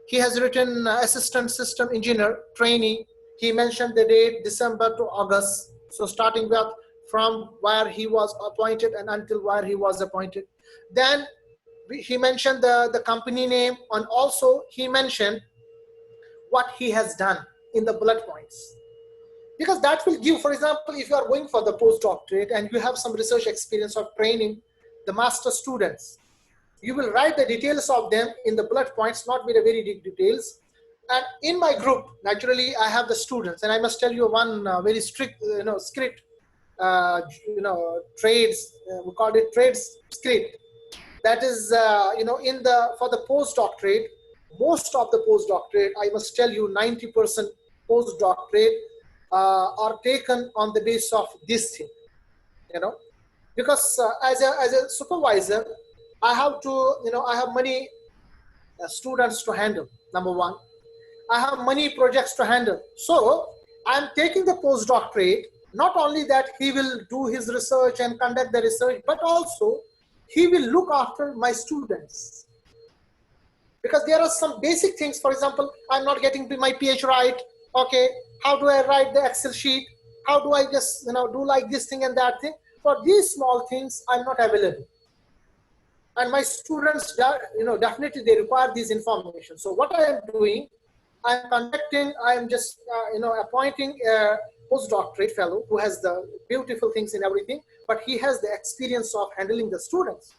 He has written assistant system engineer, trainee. He mentioned the date December to August. So starting with from where he was appointed and until where he was appointed. Then he mentioned the company name, and also he mentioned what he has done in the bullet points. Because that will give, for example, if you are going for the postdoctorate and you have some research experience of training the master students, you will write the details of them in the bullet points, not with a very big details. And in my group, naturally, I have the students, and I must tell you one very strict, script, trades. We call it trades script. That is, for the postdoctorate, most of the postdoctorate, I must tell you, 90% postdoctorate are taken on the basis of this thing, because as a supervisor, I have to, I have many students to handle, number one. I have many projects to handle. So I'm taking the postdoctorate, not only that he will do his research and conduct the research, but also he will look after my students. Because there are some basic things, for example, I'm not getting my PH right. Okay, how do I write the Excel sheet? How do I just, do like this thing and that thing? For these small things, I'm not available. And my students, definitely they require this information. So what I am doing, I'm just, appointing a postdoctorate fellow who has the beautiful things in everything, but he has the experience of handling the students.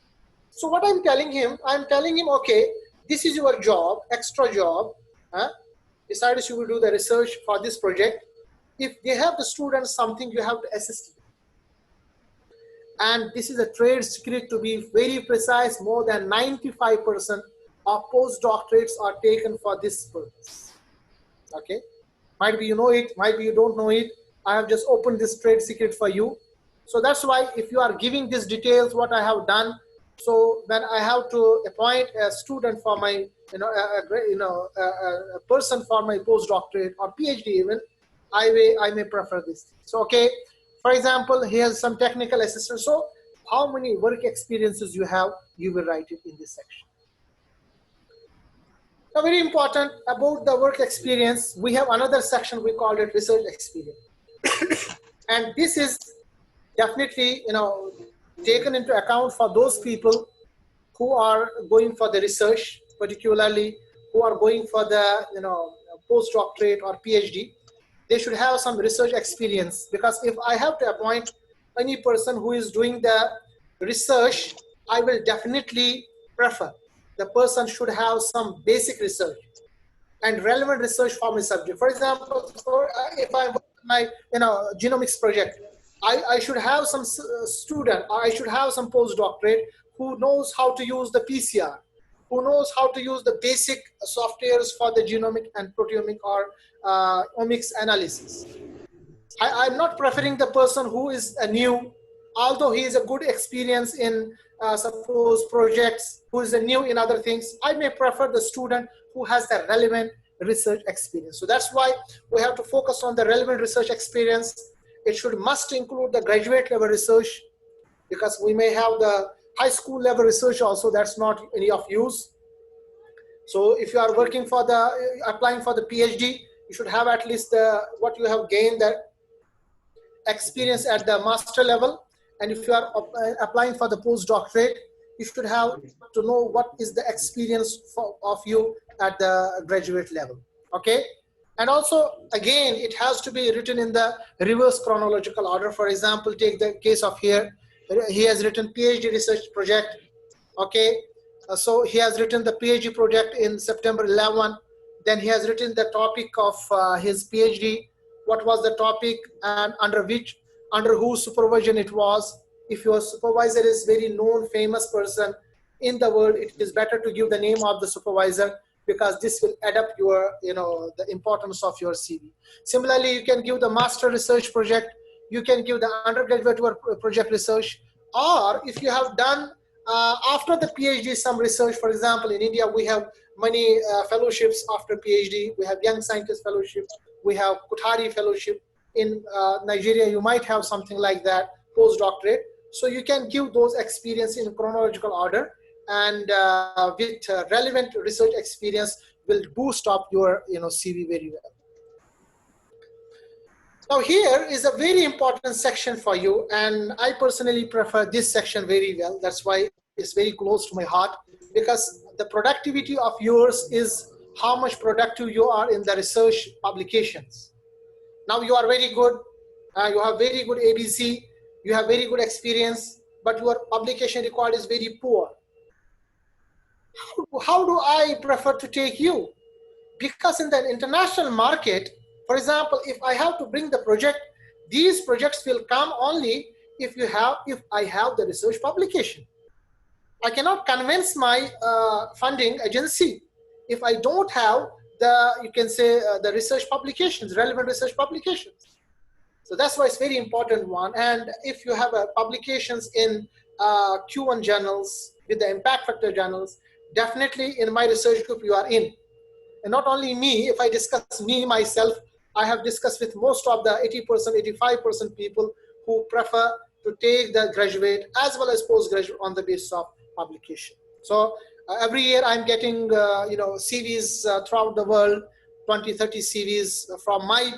So what I'm telling him, okay, this is your job, extra job. Besides, you will do the research for this project. If they have the students something, you have to assist them. And this is a trade secret, to be very precise. More than 95% of postdoctorates are taken for this purpose. Okay, might be you know it, might be you don't know it. I have just opened this trade secret for you. So that's why if you are giving these details, what I have done, so when I have to appoint a student for my, a person for my postdoctorate or PhD even, I may prefer this. So, okay, for example, here's some technical assistance. So how many work experiences you have, you will write it in this section. Now, very important about the work experience, we have another section, we call it research experience. And this is definitely, taken into account for those people who are going for the research, particularly who are going for the, postdoctorate or PhD. They should have some research experience, because if I have to appoint any person who is doing the research, I will definitely prefer the person should have some basic research and relevant research for my subject. For example, if I'm my genomics project, I should have some student, or I should have some postdoctorate who knows how to use the PCR, who knows how to use the basic softwares for the genomic and proteomic or omics analysis. I'm not preferring the person who is a new, although he is a good experience in suppose projects, who is a new in other things. I may prefer the student who has the relevant research experience. So that's why we have to focus on the relevant research experience. It must include the graduate level research, because we may have the high school level research also, that's not any of use. So if you are working for applying for the PhD, you should have at least what you have gained, the experience at the master level. And if you are applying for the postdoctorate, you should have to know what is the experience of you at the graduate level. Okay. And also, again, it has to be written in the reverse chronological order. For example, take the case of here. He has written PhD research project. Okay. So he has written the PhD project in September 11. Then he has written the topic of his PhD. What was the topic and under whose supervision it was. If your supervisor is very known, famous person in the world, it is better to give the name of the supervisor, because this will add up your, the importance of your CV. Similarly, you can give the master research project, you can give the undergraduate project research, or if you have done after the PhD some research. For example, in India, we have many fellowships after PhD. We have Young Scientist Fellowship, we have Kuthari Fellowship. In Nigeria, you might have something like that, postdoctorate. So you can give those experience in chronological order, and with relevant research experience will boost up your CV very well. Now here is a very important section for you, and I personally prefer this section very well. That's why it's very close to my heart, because the productivity of yours is how much productive you are in the research publications. Now you are very good, you have very good ABC, you have very good experience, but your publication record is very poor. How do I prefer to take you? Because in the international market, for example, if I have to bring the project, these projects will come only if I have the research publication. I cannot convince my funding agency if I don't have the, you can say, the research publications, relevant research publications. So that's why it's very important one. And if you have publications in Q1 journals with the impact factor journals, definitely in my research group you are in. And not only me, if I discuss me myself, I have discussed with most of the 80%, 85% people who prefer to take the graduate as well as postgraduate on the basis of publication. So every year I'm getting CVs throughout the world, 20, 30 CVs from my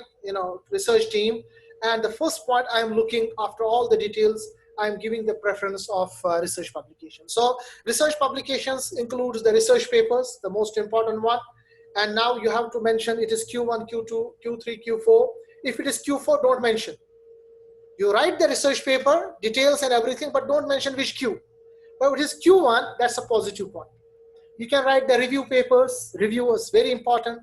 research team. And the first point I'm looking after all the details, I'm giving the preference of research publications. So research publications includes the research papers, the most important one. And now you have to mention it is Q1, Q2, Q3, Q4. If it is Q4, don't mention. You write the research paper, details and everything, but don't mention which Q. But if it is Q1, that's a positive point. You can write the review papers. Review is very important.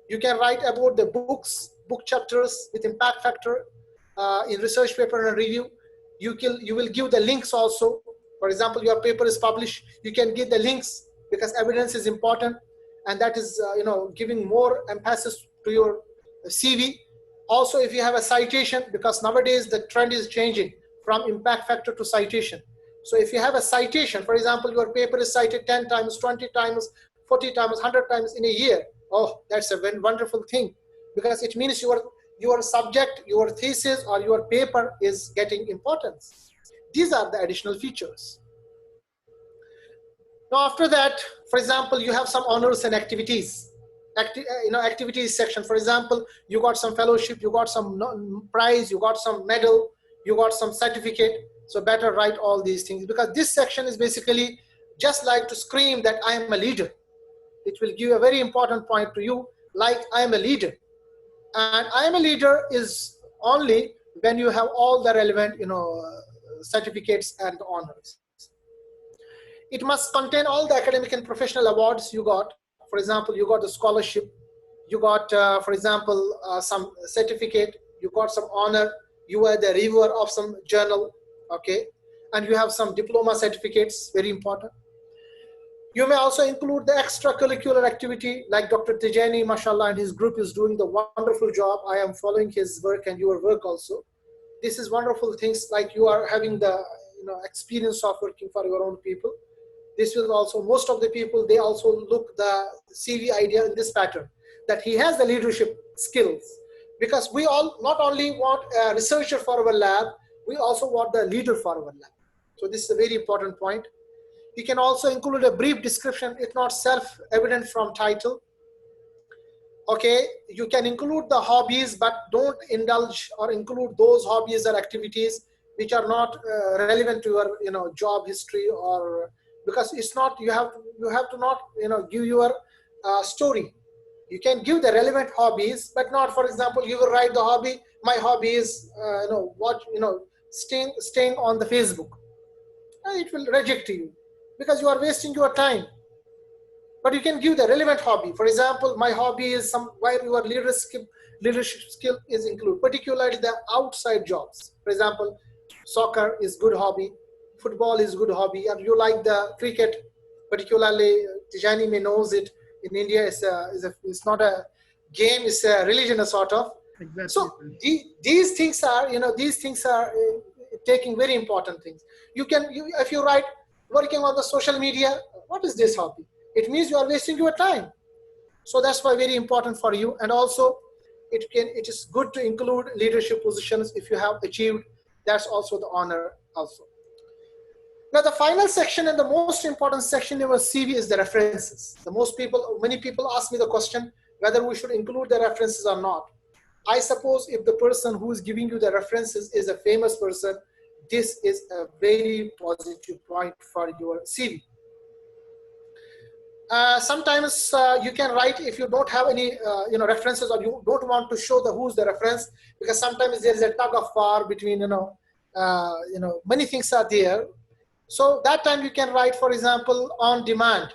You can write about the books, book chapters with impact factor in research paper and review. You will give the links also. For example, your paper is published. You can give the links because evidence is important. And that is, giving more emphasis to your CV. Also, if you have a citation, because nowadays the trend is changing from impact factor to citation. So if you have a citation, for example, your paper is cited 10 times, 20 times, 40 times, 100 times in a year. Oh, that's a wonderful thing, because it means your subject, your thesis, or your paper is getting importance. These are the additional features. Now, after that, for example, you have some honors and activities. Activities section. For example, you got some fellowship, you got some prize, you got some medal, you got some certificate. So better write all these things, because this section is basically just like to scream that I am a leader. It will give a very important point to you, like I am a leader. And I am a leader is only when you have all the relevant, certificates and honors. It must contain all the academic and professional awards you got. For example, you got a scholarship, you got, for example, some certificate, you got some honor, you are the reviewer of some journal, okay, and you have some diploma certificates, very important. You may also include the extracurricular activity, like Dr. Tijani, mashallah, and his group is doing the wonderful job. I am following his work and your work also. This is wonderful things, like you are having the experience of working for your own people. This will also, most of the people, they also look the CV idea in this pattern, that he has the leadership skills. Because we all not only want a researcher for our lab, we also want the leader for our lab. So this is a very important point. You can also include a brief description, if not self-evident from title. Okay, you can include the hobbies, but don't indulge or include those hobbies or activities which are not relevant to your job history or because it's not, you have to not, give your story. You can give the relevant hobbies, but not, for example, you will write the hobby, my hobby is, staying on the Facebook. It will reject you because you are wasting your time. But you can give the relevant hobby. For example, my hobby is where your leadership skill is included, particularly the outside jobs. For example, soccer is good hobby, football is good hobby, and you like the cricket, particularly Tijani may knows it. In India, it's not a game; it's a religion, a sort of. Exactly. So these things are, taking very important things. If you write working on the social media, what is this hobby? It means you are wasting your time. So that's why very important for you. And also, it is good to include leadership positions if you have achieved. That's also the honor also. Now, the final section and the most important section in our CV is the references. Many people ask me the question whether we should include the references or not. I suppose if the person who is giving you the references is a famous person, this is a very positive point for your CV. Sometimes you can write if you don't have any references, or you don't want to show who's the reference, because sometimes there is a tug of war between many things are there. So that time you can write, for example, on demand,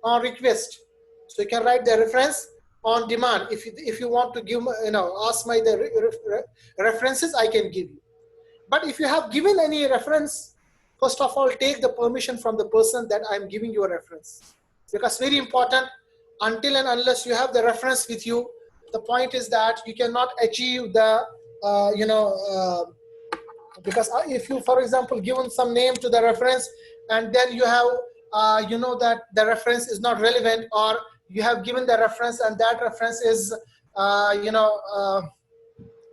on request. So you can write the reference on demand. If you want to give, ask my references, I can give you. But if you have given any reference, first of all, take the permission from the person that I'm giving you a reference. Because very important, until and unless you have the reference with you, the point is that you cannot achieve the, because if you, for example, given some name to the reference, and then you have, that the reference is not relevant, or you have given the reference and that reference is,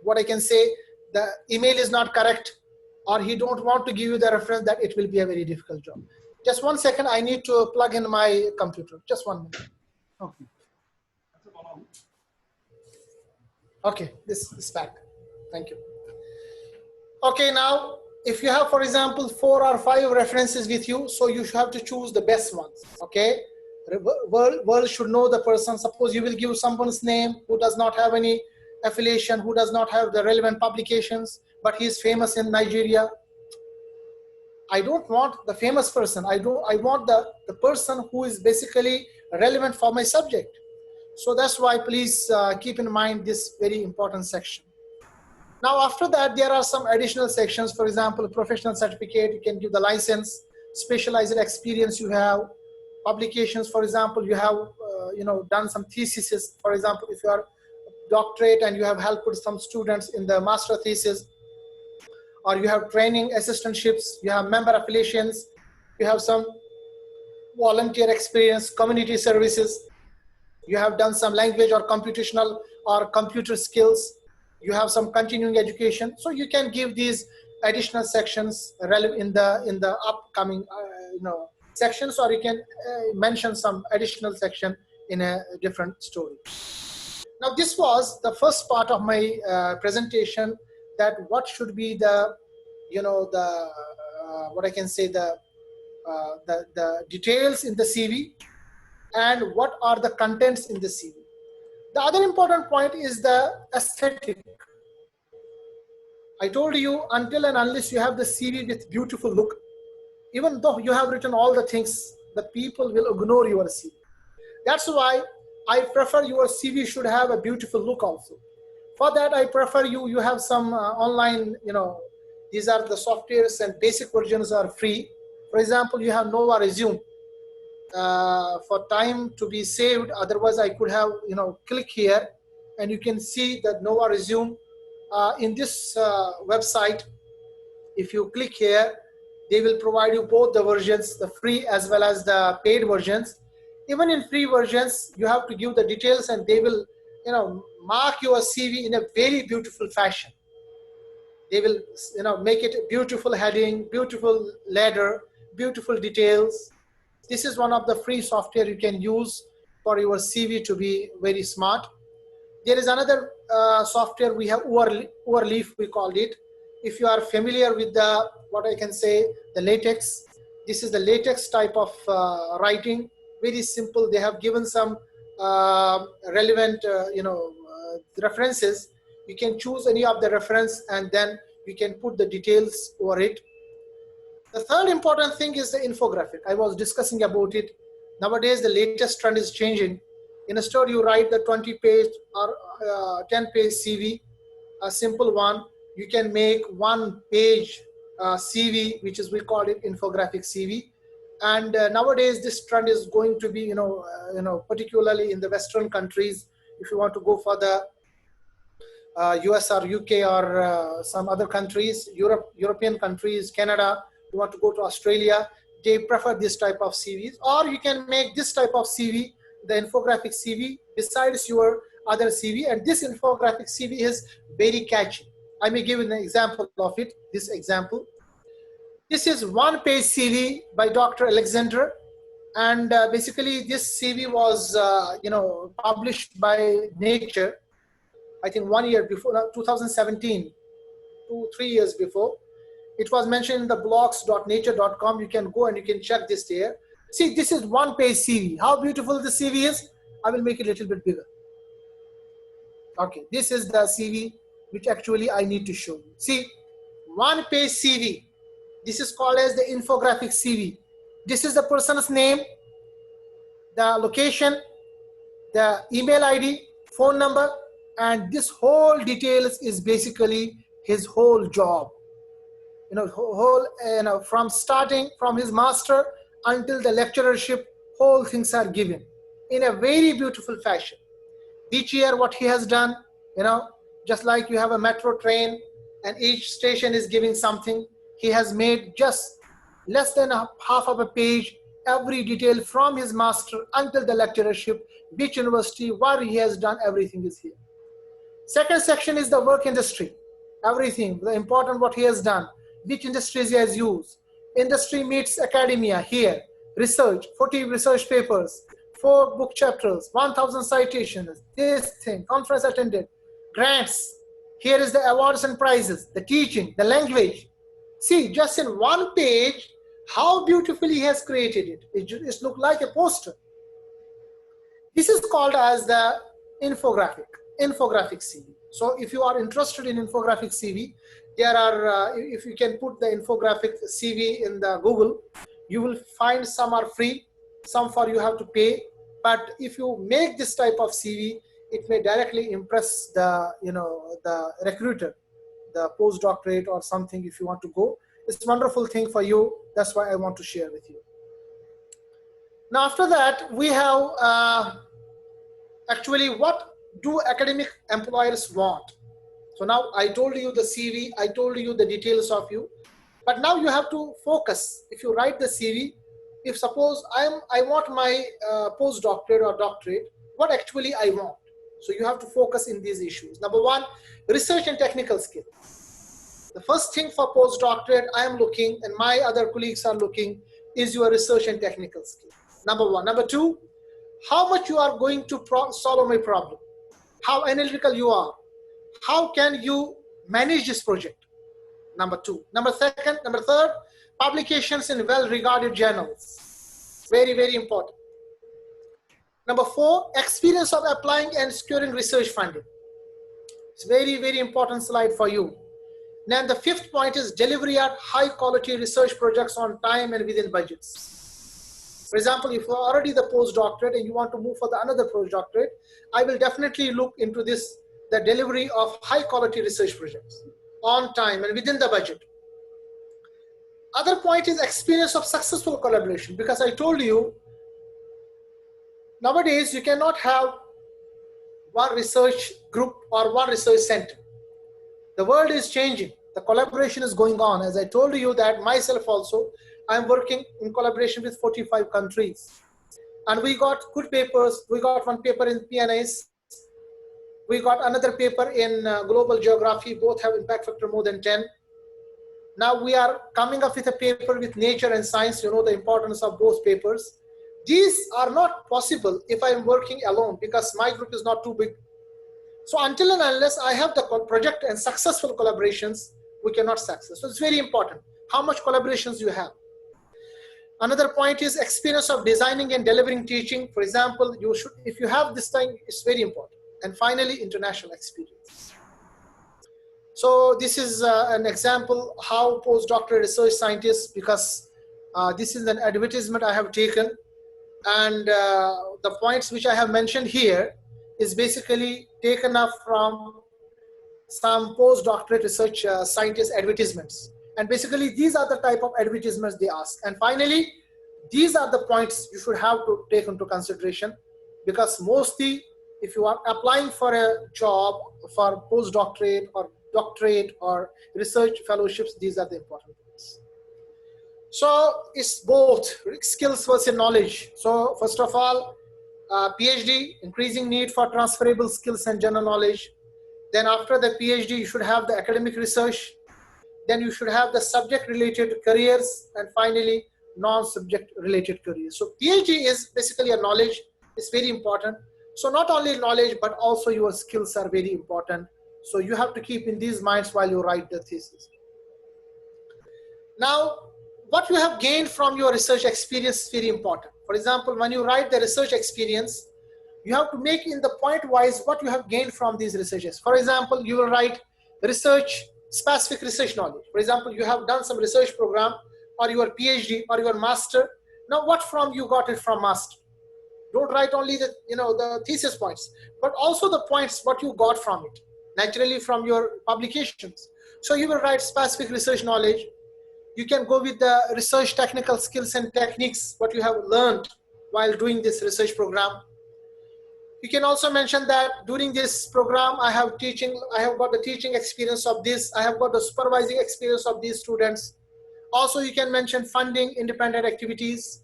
what I can say, the email is not correct, or he don't want to give you the reference, that it will be a very difficult job. Just 1 second, I need to plug in my computer. Just 1 minute. Okay. Okay, this is back. Thank you. Okay, now, if you have, for example, 4 or 5 references with you, so you have to choose the best ones, okay? World should know the person. Suppose you will give someone's name who does not have any affiliation, who does not have the relevant publications, but he is famous in Nigeria. I don't want the famous person. I want the person who is basically relevant for my subject. So that's why please keep in mind this very important section. Now, after that, there are some additional sections. For example, professional certificate, you can give the license, specialized experience you have, publications. For example, you have done some theses. For example, if you are doctorate and you have helped some students in the master thesis, or you have training assistantships, you have member affiliations, you have some volunteer experience, community services, you have done some language or computational or computer skills, you have some continuing education. So you can give these additional sections relevant in the upcoming sections, or you can mention some additional section in a different story. Now, this was the first part of my presentation, that what should be the, what I can say, the details in the CV, and what are the contents in the CV. The other important point is the aesthetic. I told you, until and unless you have the CV with beautiful look, even though you have written all the things, the people will ignore your CV. That's why I prefer your CV should have a beautiful look also. For that, I prefer you have some online, these are the softwares, and basic versions are free. For example, you have Nova Resume. For time to be saved, otherwise I could have, click here, and you can see that Nova Resume in this website. If you click here, they will provide you both the versions, the free as well as the paid versions. Even in free versions, you have to give the details, and they will, mark your CV in a very beautiful fashion. They will, make it a beautiful heading, beautiful letter, beautiful details. This is one of the free software you can use for your CV to be very smart. There is another software we have, Overleaf we called it. If you are familiar with the, what I can say, the latex, This is the latex type of writing, very simple. They have given some relevant, references. You can choose any of the reference and then you can put the details over it. The third important thing is the infographic. I was discussing about it. Nowadays, the latest trend is changing. Instead, you write the 20-page or 10-page CV, a simple one. You can make one-page CV, which is, we call it infographic CV. And nowadays, this trend is going to be, particularly in the Western countries. If you want to go for the US or UK or some other countries, European countries, Canada, you want to go to Australia, they prefer this type of CVs. Or you can make this type of CV, the infographic CV, besides your other CV. And this infographic CV is very catchy. I may give an example of it, this example. This is one-page CV by Dr. Alexander. And basically, this CV was, published by Nature, I think 1 year before, 2017, 2-3 years before. It was mentioned in the blogs.nature.com. You can go and you can check this there. See, this is one-page CV. How beautiful the CV is. I will make it a little bit bigger. Okay, this is the CV which actually I need to show you. See, one-page CV. This is called as the infographic CV. This is the person's name, the location, the email ID, phone number, and this whole details is basically his whole job. From starting from his master until the lecturership, whole things are given in a very beautiful fashion. Each year what he has done, just like you have a metro train and each station is giving something, he has made just less than half of a page, every detail from his master until the lecturership, which university, what he has done, everything is here. Second section is the work industry, everything, the important what he has done, which industries he has used. Industry meets academia here, research, 40 research papers, 4 book chapters, 1,000 citations, this thing, conference attended, grants. Here is the awards and prizes, the teaching, the language. See, just in one page, how beautifully he has created it. It just looks like a poster. This is called as the infographic CV. So if you are interested in infographic CV, there are, if you can put the infographic CV in the Google, you will find some are free, some for you have to pay. But if you make this type of CV, it may directly impress the, the recruiter, the postdoctorate or something if you want to go. It's a wonderful thing for you. That's why I want to share with you. Now, after that, we have actually what do academic employers want? So now I told you the CV, I told you the details of you, but now you have to focus. If you write the CV, if suppose I want my postdoctorate or doctorate, what actually I want? So you have to focus in these issues. Number one, research and technical skill. The first thing for postdoctorate I am looking and my other colleagues are looking is your research and technical skill. Number one. Number two, how much you are going to solve my problem. How analytical you are. How can you manage this project? Number two. Number third, publications in well-regarded journals. Very, very important. Number four, experience of applying and securing research funding. It's very, very important slide for you. Then the fifth point is delivery at high quality research projects on time and within budgets. For example, if you're already the postdoctorate and you want to move for the another postdoctorate, I will definitely look into this, the delivery of high quality research projects on time and within the budget. Other point is experience of successful collaboration, because I told you, nowadays you cannot have one research group or one research center. The world is changing. The collaboration is going on. As I told you that myself also, I'm working in collaboration with 45 countries. And we got good papers. We got one paper in PNAS. We got another paper in global geography. Both have impact factor more than 10. Now we are coming up with a paper with nature and science. You know the importance of both papers. These are not possible if I am working alone because my group is not too big. So until and unless I have the project and successful collaborations, we cannot success. So it's very important how much collaborations you have. Another point is experience of designing and delivering teaching. For example, you should, if you have this thing, it's very important. And finally, international experience. So this is an example how postdoctoral research scientists, because this is an advertisement I have taken, and the points which I have mentioned here is basically taken up from some postdoctorate research scientist advertisements. And basically these are the type of advertisements they ask. And finally, these are the points you should have to take into consideration, because mostly if you are applying for a job for postdoctorate or doctorate or research fellowships, these are the important points. So it's both skills versus knowledge. So first of all, PhD, increasing need for transferable skills and general knowledge. Then after the PhD, you should have the academic research. Then you should have the subject related careers, and finally non-subject related careers. So PhD is basically a knowledge. It's very important. So not only knowledge, but also your skills are very important. So you have to keep in these minds while you write the thesis. Now, what you have gained from your research experience is very important. For example, when you write the research experience, you have to make in the point wise what you have gained from these researches. For example, you will write research, specific research knowledge. For example, you have done some research program or your PhD or your master. Now, what from you got it from master? Don't write only the, the thesis points, but also the points what you got from it, naturally from your publications. So you will write specific research knowledge. You can go with the research technical skills and techniques, what you have learned while doing this research program. You can also mention that during this program, I have got the teaching experience of this. I have got the supervising experience of these students. Also, you can mention funding, independent activities.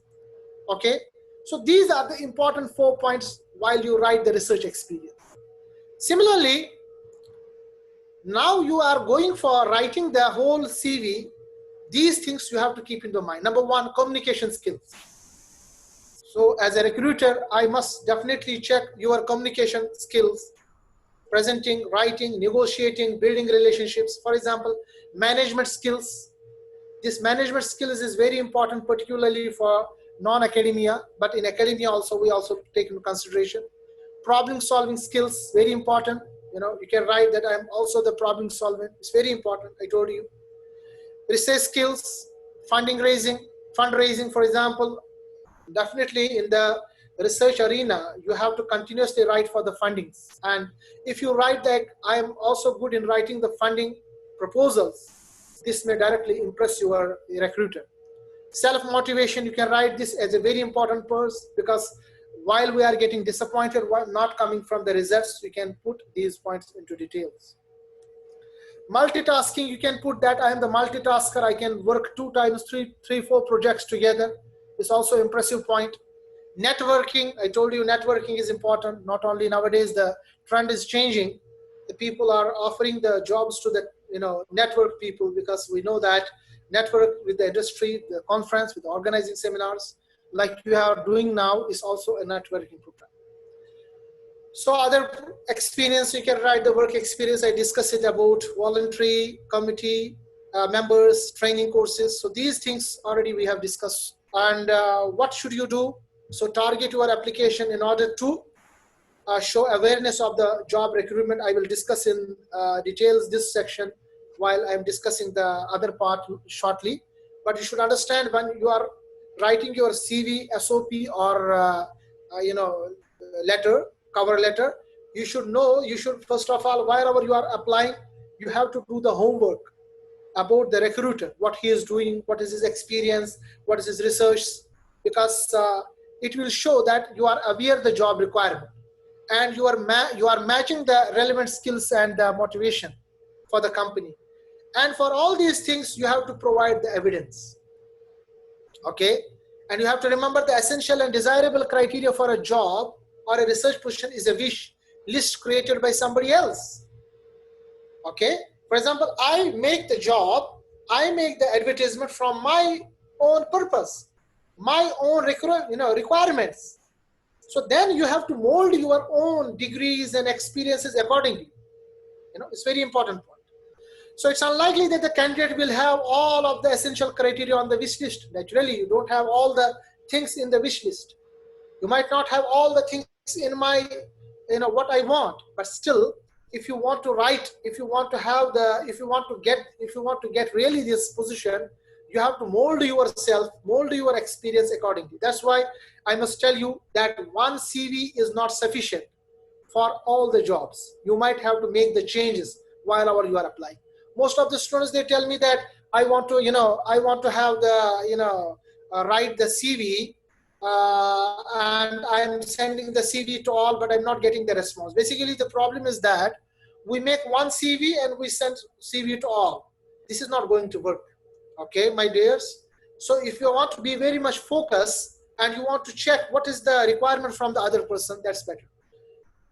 Okay. So these are the important 4 points while you write the research experience. Similarly, now you are going for writing the whole CV. These things you have to keep in mind. Number 1, communication skills. So as a recruiter, I must definitely check your communication skills, presenting, writing, negotiating, building relationships. For example, management skills. This management skills is very important, particularly for non-academia, but in academia also, we also take into consideration. Problem solving skills, very important. You can write that I'm also the problem solver. It's very important, I told you. Research skills, fundraising, for example. Definitely in the research arena, you have to continuously write for the fundings. And if you write that I am also good in writing the funding proposals, this may directly impress your recruiter. Self-motivation, you can write this as a very important part, because while we are getting disappointed while not coming from the results, we can put these points into details. Multitasking, you can put that I am the multitasker. I can work 2 times, 3, 4 projects together. It's also an impressive point. Networking, I told you networking is important. Not only nowadays, the trend is changing. The people are offering the jobs to the network people, because we know that network with the industry, the conference, with organizing seminars, like you are doing now, is also a networking program. So other experience, you can write the work experience. I discussed it about voluntary committee members, training courses. So these things already we have discussed. And what should you do? So target your application in order to show awareness of the job recruitment. I will discuss in details this section while I'm discussing the other part shortly. But you should understand, when you are writing your CV, SOP, or cover letter, you should know, first of all, wherever you are applying, you have to do the homework about the recruiter, what he is doing, what is his experience, what is his research, because it will show that you are aware of the job requirement, and you are matching the relevant skills and the motivation for the company. And for all these things, you have to provide the evidence. Okay, and you have to remember the essential and desirable criteria for a job or a research position is a wish list created by somebody else. Okay, for example, I make the job, I make the advertisement from my own purpose, my own requirements. So then you have to mold your own degrees and experiences accordingly. It's very important point. So it's unlikely that the candidate will have all of the essential criteria on the wish list. Naturally, you don't have all the things in the wish list. You might not have all the things in my, what I want, but still, if you want to write, if you want to get really this position, you have to mold yourself, mold your experience accordingly. That's why I must tell you that one CV is not sufficient for all the jobs. You might have to make the changes while you are applying. Most of the students, they tell me that I want to have the, write the CV, and I'm sending the CV to all, but I'm not getting the response. Basically, the problem is that we make one CV and we send CV to all. This is not going to work. Okay, my dears. So if you want to be very much focused and you want to check what is the requirement from the other person, that's better.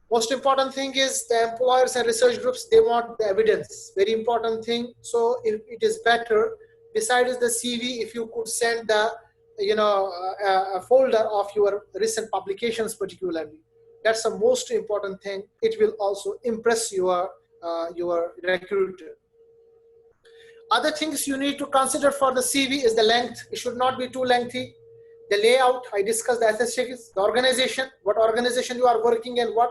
Most important thing is the employers and research groups, they want the evidence. Very important thing. So it is better, besides the CV, if you could send the, a folder of your recent publications particularly. That's the most important thing. It will also impress your recruiter. Other things you need to consider for the CV is the length. It should not be too lengthy. The layout, I discussed the aesthetics, the organization, what organization you are working and what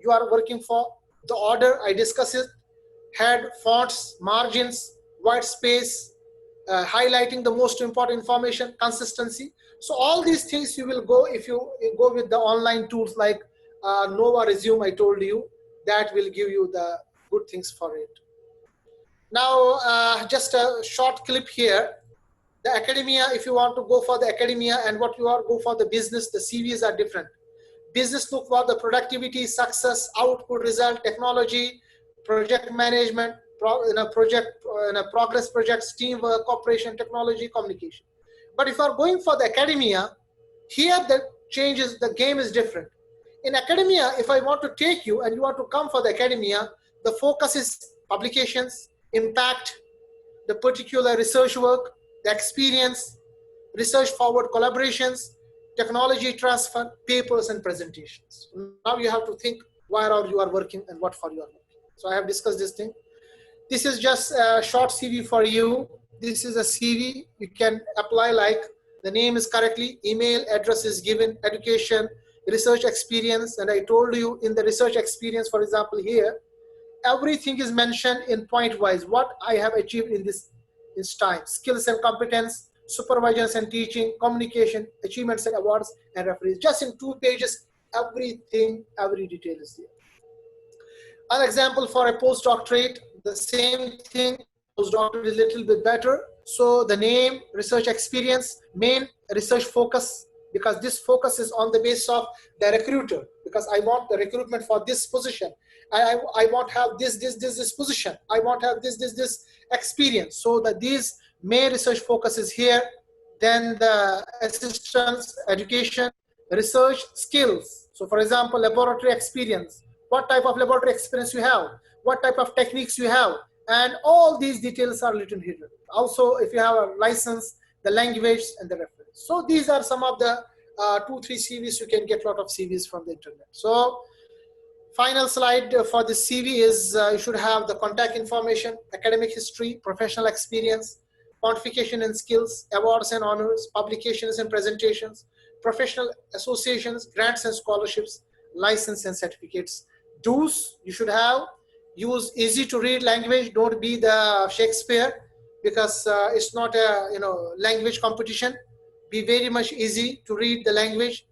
you are working for. The order, I discussed it. Head, fonts, margins, white space, highlighting the most important information, consistency. So all these things you will go, if you go with the online tools like Nova Resume, I told you, that will give you the good things for it. Now, just a short clip here. The academia, if you want to go for the academia and what you are go for the business, the CVs are different. Business look for the productivity, success, output, result, technology, project management, progress projects, teamwork, cooperation, technology, communication. But if you are going for the academia, here the changes, the game is different. In academia, if I want to take you and you want to come for the academia, the focus is publications, impact, the particular research work, the experience, research forward collaborations, technology transfer, papers and presentations. Now you have to think where you are working and what for you are working. So I have discussed this thing. This is just a short CV for you. This is a CV. You can apply like the name is correctly, email address is given, education, research experience. And I told you in the research experience, for example, here, everything is mentioned in point wise, what I have achieved in this time, skills and competence, supervisions and teaching, communication, achievements and awards and referees. Just in 2 pages, everything, every detail is there. An example for a postdoctorate, the same thing, postdoctorate is a little bit better. So the name, research experience, main research focus, because this focus is on the basis of the recruiter, because I want the recruitment for this position. I want to have this position. I want to have this experience. So that these main research focus is here. Then the assistance, education, research skills. So for example, laboratory experience. What type of laboratory experience you have? What type of techniques you have? And all these details are written here. Also, if you have a license, the language and the reference. So these are some of the 2-3 CVs. You can get a lot of CVs from the internet. So final slide for the CV is you should have the contact information, academic history, professional experience, qualification and skills, awards and honors, publications and presentations, professional associations, grants and scholarships, license and certificates. Do's you should have, use easy to read language, don't be the Shakespeare, because it's not a language competition. Be very much easy to read the language.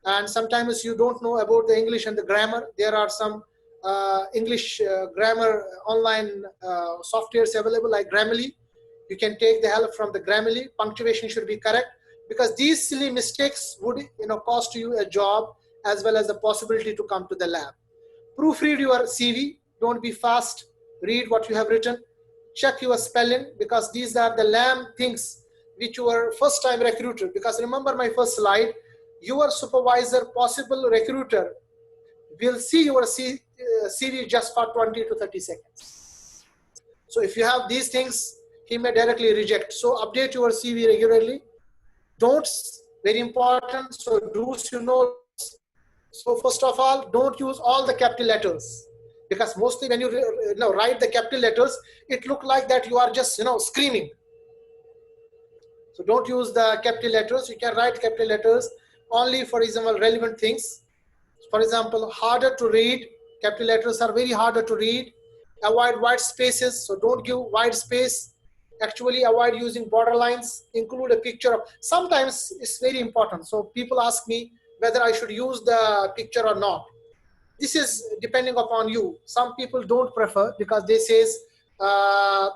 And sometimes you don't know about the English and the grammar. There are some English grammar online softwares available like Grammarly. You can take the help from the Grammarly. Punctuation should be correct, because these silly mistakes would cost you a job as well as the possibility to come to the lab. Proofread your CV. Don't be fast. Read what you have written. Check your spelling, because these are the lamb things which your first time recruiter, because remember my first slide, your supervisor, possible recruiter will see your CV just for 20 to 30 seconds. So if you have these things, he may directly reject. So update your CV regularly. Don'ts, very important. So do's, So first of all, don't use all the capital letters. because mostly when you write the capital letters, it looks like that you are just screaming. So don't use the capital letters. You can write capital letters only for example relevant things. For example, harder to read. Capital letters are very harder to read. Avoid white spaces. So don't give white space. Actually avoid using borderlines. Include a picture of. Sometimes it's very important. So people ask me whether I should use the picture or not. This is depending upon you. Some people don't prefer because they says the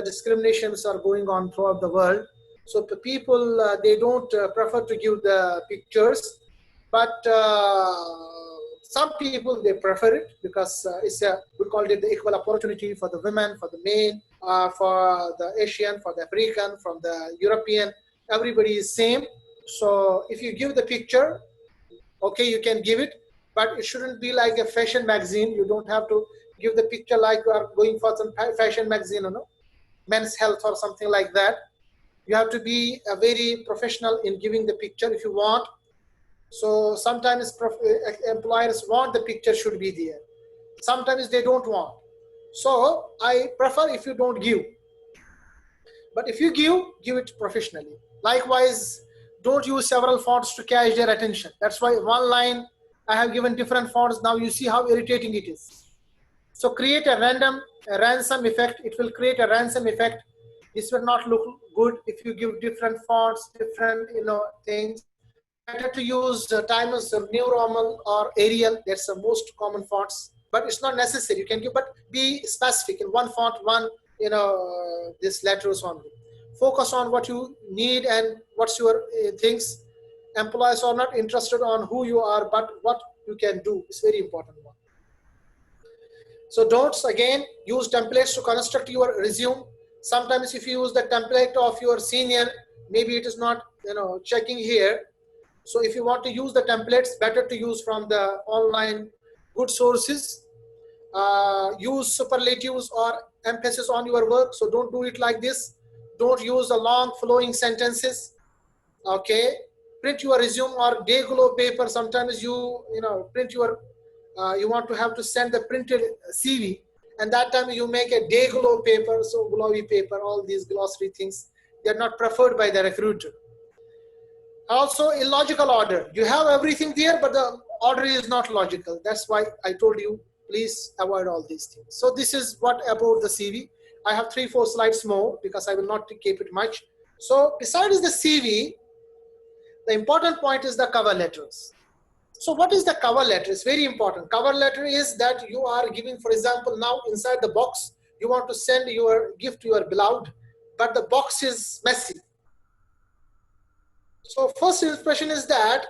discriminations are going on throughout the world. So the people they don't prefer to give the pictures, but some people they prefer it because we call it the equal opportunity for the women, for the men, for the Asian, for the African, from the European. Everybody is same. So if you give the picture, okay, you can give it, but it shouldn't be like a fashion magazine. You don't have to give the picture like you are going for some fashion magazine, Men's Health or something like that. You have to be a very professional in giving the picture if you want. So sometimes employers want the picture should be there. Sometimes they don't want. So I prefer if you don't give. But if you give it professionally. Likewise, don't use several fonts to catch their attention. That's why one line I have given different fonts. Now you see how irritating it is. So create a ransom effect. It will create a ransom effect. This will not look good if you give different fonts, different things. Better to use Times New Roman or Arial. That's the most common fonts. But it's not necessary. You can give, but be specific in one font, one this letters only. Focus on what you need and what's your things. Employees are not interested on who you are, but what you can do. It's very important one. So don't again use templates to construct your resume. Sometimes if you use the template of your senior, maybe it is not checking here. So if you want to use the templates, better to use from the online good sources. Use superlatives or emphasis on your work. So don't do it like this. Don't use the long flowing sentences. Okay. Print your resume or day glow paper. Sometimes you print your you want to have to send the printed CV, and that time you make a day glow paper, so glowy paper, all these glossary things, they're not preferred by the recruiter. Also, illogical order. You have everything there, but the order is not logical. That's why I told you, please avoid all these things. So this is what about the CV. I have 3-4 slides more because I will not keep it much. So besides the CV, the important point is the cover letters. So what is the cover letter? It's very important. Cover letter is that you are giving, for example, now inside the box, you want to send your gift to your beloved, but the box is messy. So first impression is that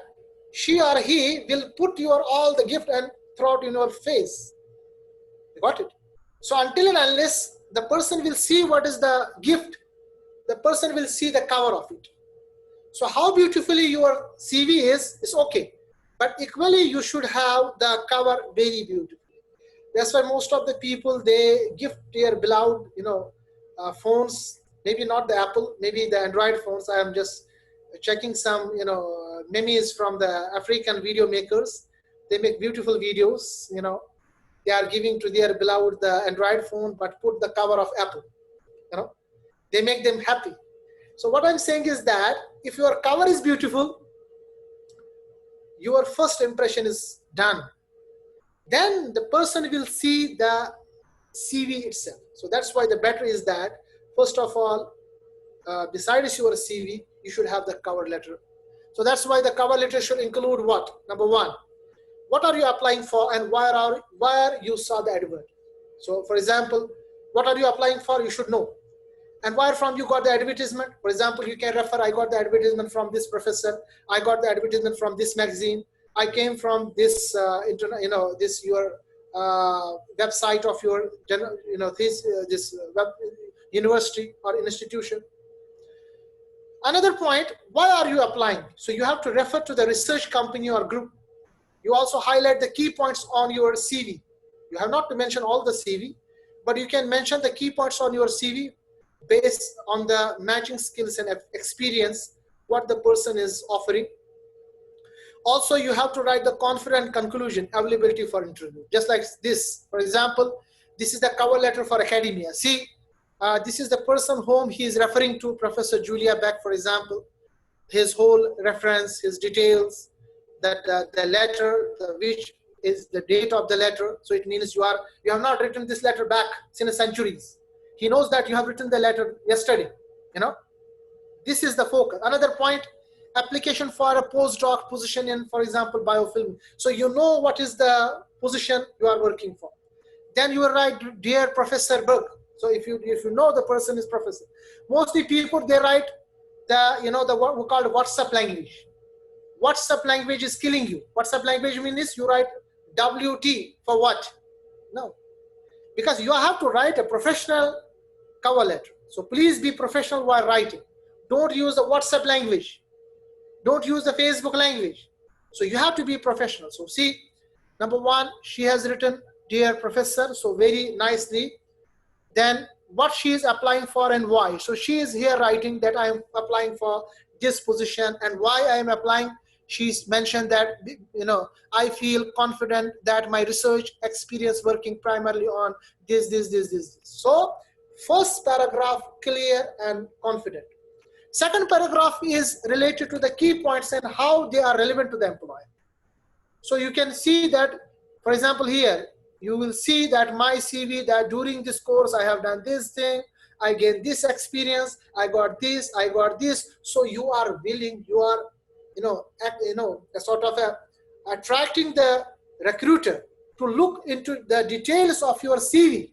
she or he will put all the gift and throw it in your face. You got it? So until and unless the person will see what is the gift, the person will see the cover of it. So how beautifully your CV is okay. But equally, you should have the cover very beautiful. That's why most of the people, they gift their beloved, phones, maybe not the Apple, maybe the Android phones. I am just checking some, memes from the African video makers. They make beautiful videos, they are giving to their beloved the Android phone, but put the cover of Apple, they make them happy. So what I'm saying is that if your cover is beautiful, your first impression is done. Then the person will see the CV itself. So that's why the better is that, first of all, besides your CV, you should have the cover letter. So that's why the cover letter should include what? Number one, what are you applying for and where you saw the advert? So for example, what are you applying for? You should know. And where from you got the advertisement? For example, you can refer, I got the advertisement from this professor. I got the advertisement from this magazine. I came from this, this your website of your, this web university or institution. Another point, why are you applying? So you have to refer to the research company or group. You also highlight the key points on your CV. You have not to mention all the CV, but you can mention the key points on your CV based on the matching skills and experience, what the person is offering. Also, you have to write the confident conclusion, availability for interview. Just like this, for example, this is the cover letter for academia. See, this is the person whom he is referring to, Professor Julia Beck, for example. His whole reference, his details, that the letter, which is the date of the letter. So it means you have not written this letter back since centuries. He knows that you have written the letter yesterday. You know, this is the focus. Another point, application for a postdoc position in, for example, biofilm. So you know what is the position you are working for. Then you will write, dear Professor Berg. So if you know the person is professor, mostly people, they write the what we call WhatsApp language. WhatsApp language is killing you. WhatsApp language means you write WT for what? No, because you have to write a professional cover letter. So please be professional while writing. Don't use the WhatsApp language. Don't use the Facebook language. So you have to be professional. So see, number one, she has written, dear professor, so very nicely. Then what she is applying for and why. So she is here writing that I am applying for this position and why I am applying. She's mentioned that, I feel confident that my research experience working primarily on this. So first paragraph, clear and confident. Second paragraph is related to the key points and how they are relevant to the employer. So you can see that, for example, here, you will see that my CV, that during this course, I have done this thing, I gained this experience, I got this. So you are willing, you are, sort of attracting the recruiter to look into the details of your CV.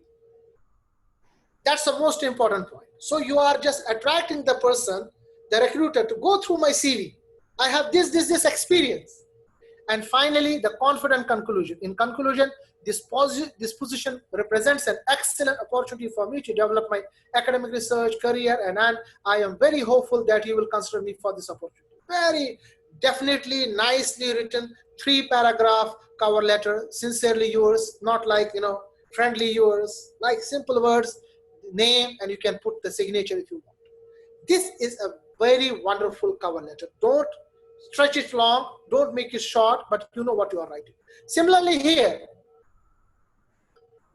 That's the most important point. So you are just attracting the person, the recruiter, to go through my CV. I have this experience. And finally, the confident conclusion. In conclusion, this position represents an excellent opportunity for me to develop my academic research career, and I am very hopeful that you will consider me for this opportunity. Very definitely nicely written 3-paragraph cover letter, sincerely yours, not like, friendly yours, like simple words, name, and you can put the signature if you want. This is a very wonderful cover letter. Don't stretch it long, don't make it short, but you know what you are writing. Similarly here,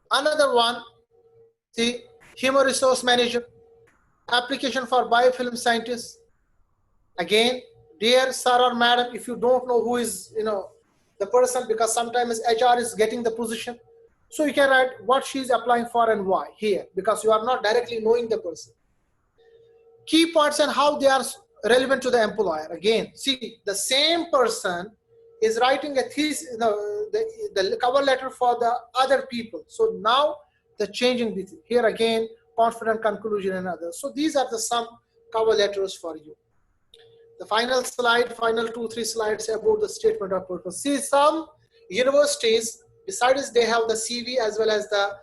another one, see, human resource manager, application for biofilm scientists. Again, dear sir or madam, if you don't know who is, the person, because sometimes HR is getting the position. So you can write what she is applying for and why here, because you are not directly knowing the person. Key points and how they are relevant to the employer. Again, see, the same person is writing a thesis, the cover letter for the other people. So now the changing this here again, confident conclusion and others. So these are the some cover letters for you. The final slide, final 2-3 slides about the statement of purpose. See, some universities, besides they have the CV as well as the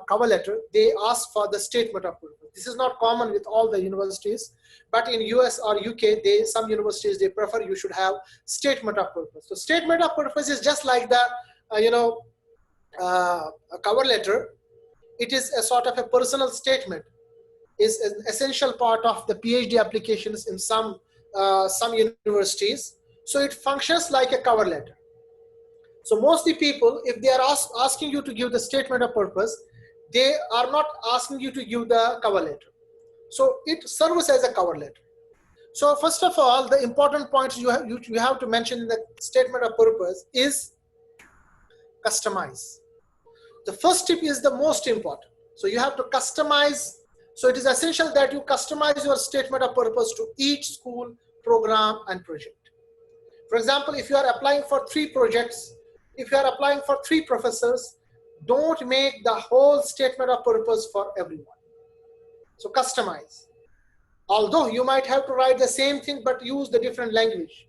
cover letter, they ask for the statement of purpose. This is not common with all the universities, but in US or UK, some universities, they prefer you should have statement of purpose. So statement of purpose is just like the, a cover letter. It is a sort of a personal statement, is an essential part of the PhD applications in some universities. So it functions like a cover letter. So mostly people, if they are asking you to give the statement of purpose, they are not asking you to give the cover letter. So it serves as a cover letter. So first of all, the important points you have to mention in the statement of purpose is customize. The first tip is the most important. So you have to customize. So it is essential that you customize your statement of purpose to each school, program, and project. For example, if you are applying for 3 projects, if you are applying for 3 professors, don't make the whole statement of purpose for everyone. So customize. Although you might have to write the same thing, but use the different language.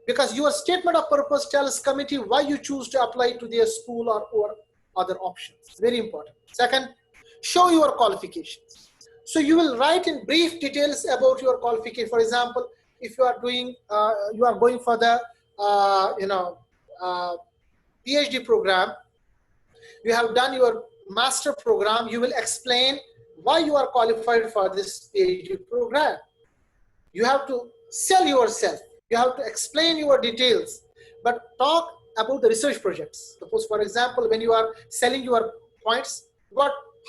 Because your statement of purpose tells committee why you choose to apply to their school or other options. Very important. Second, show your qualifications. So you will write in brief details about your qualification. For example, if you are doing, you are going for the, PhD program, you have done your master program, you will explain why you are qualified for this PhD program. You have to sell yourself. You have to explain your details, but talk about the research projects. Suppose, for example, when you are selling your points,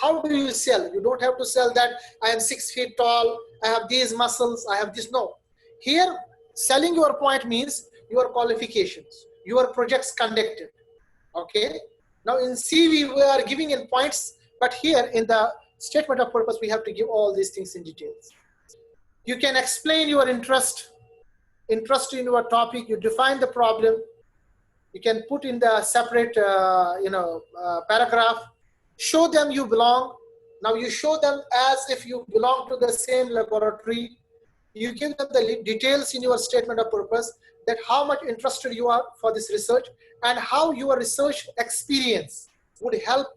how do you sell? You don't have to sell that I am 6 feet tall, I have these muscles, I have this. No. Here, selling your point means your qualifications, your projects conducted. Okay. Now in CV, we are giving in points, but here in the statement of purpose, we have to give all these things in details. You can explain your interest in your topic. You define the problem. You can put in the separate, paragraph. Show them you belong. Now you show them as if you belong to the same laboratory. You give them the details in your statement of purpose, that how much interested you are for this research and how your research experience would help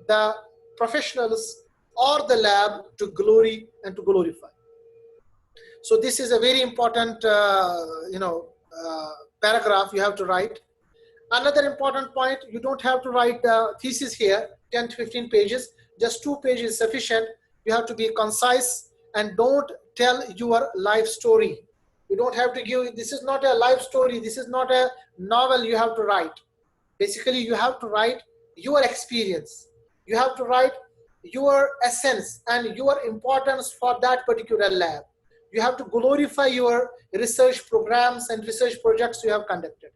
the professionals or the lab to glory and to glorify. So this is a very important, paragraph you have to write. Another important point, you don't have to write the thesis here, 10 to 15 pages, just 2 pages is sufficient. You have to be concise and don't tell your life story. You don't have to give, this is not a life story, this is not a novel you have to write. Basically, you have to write your experience. You have to write your essence and your importance for that particular lab. You have to glorify your research programs and research projects you have conducted.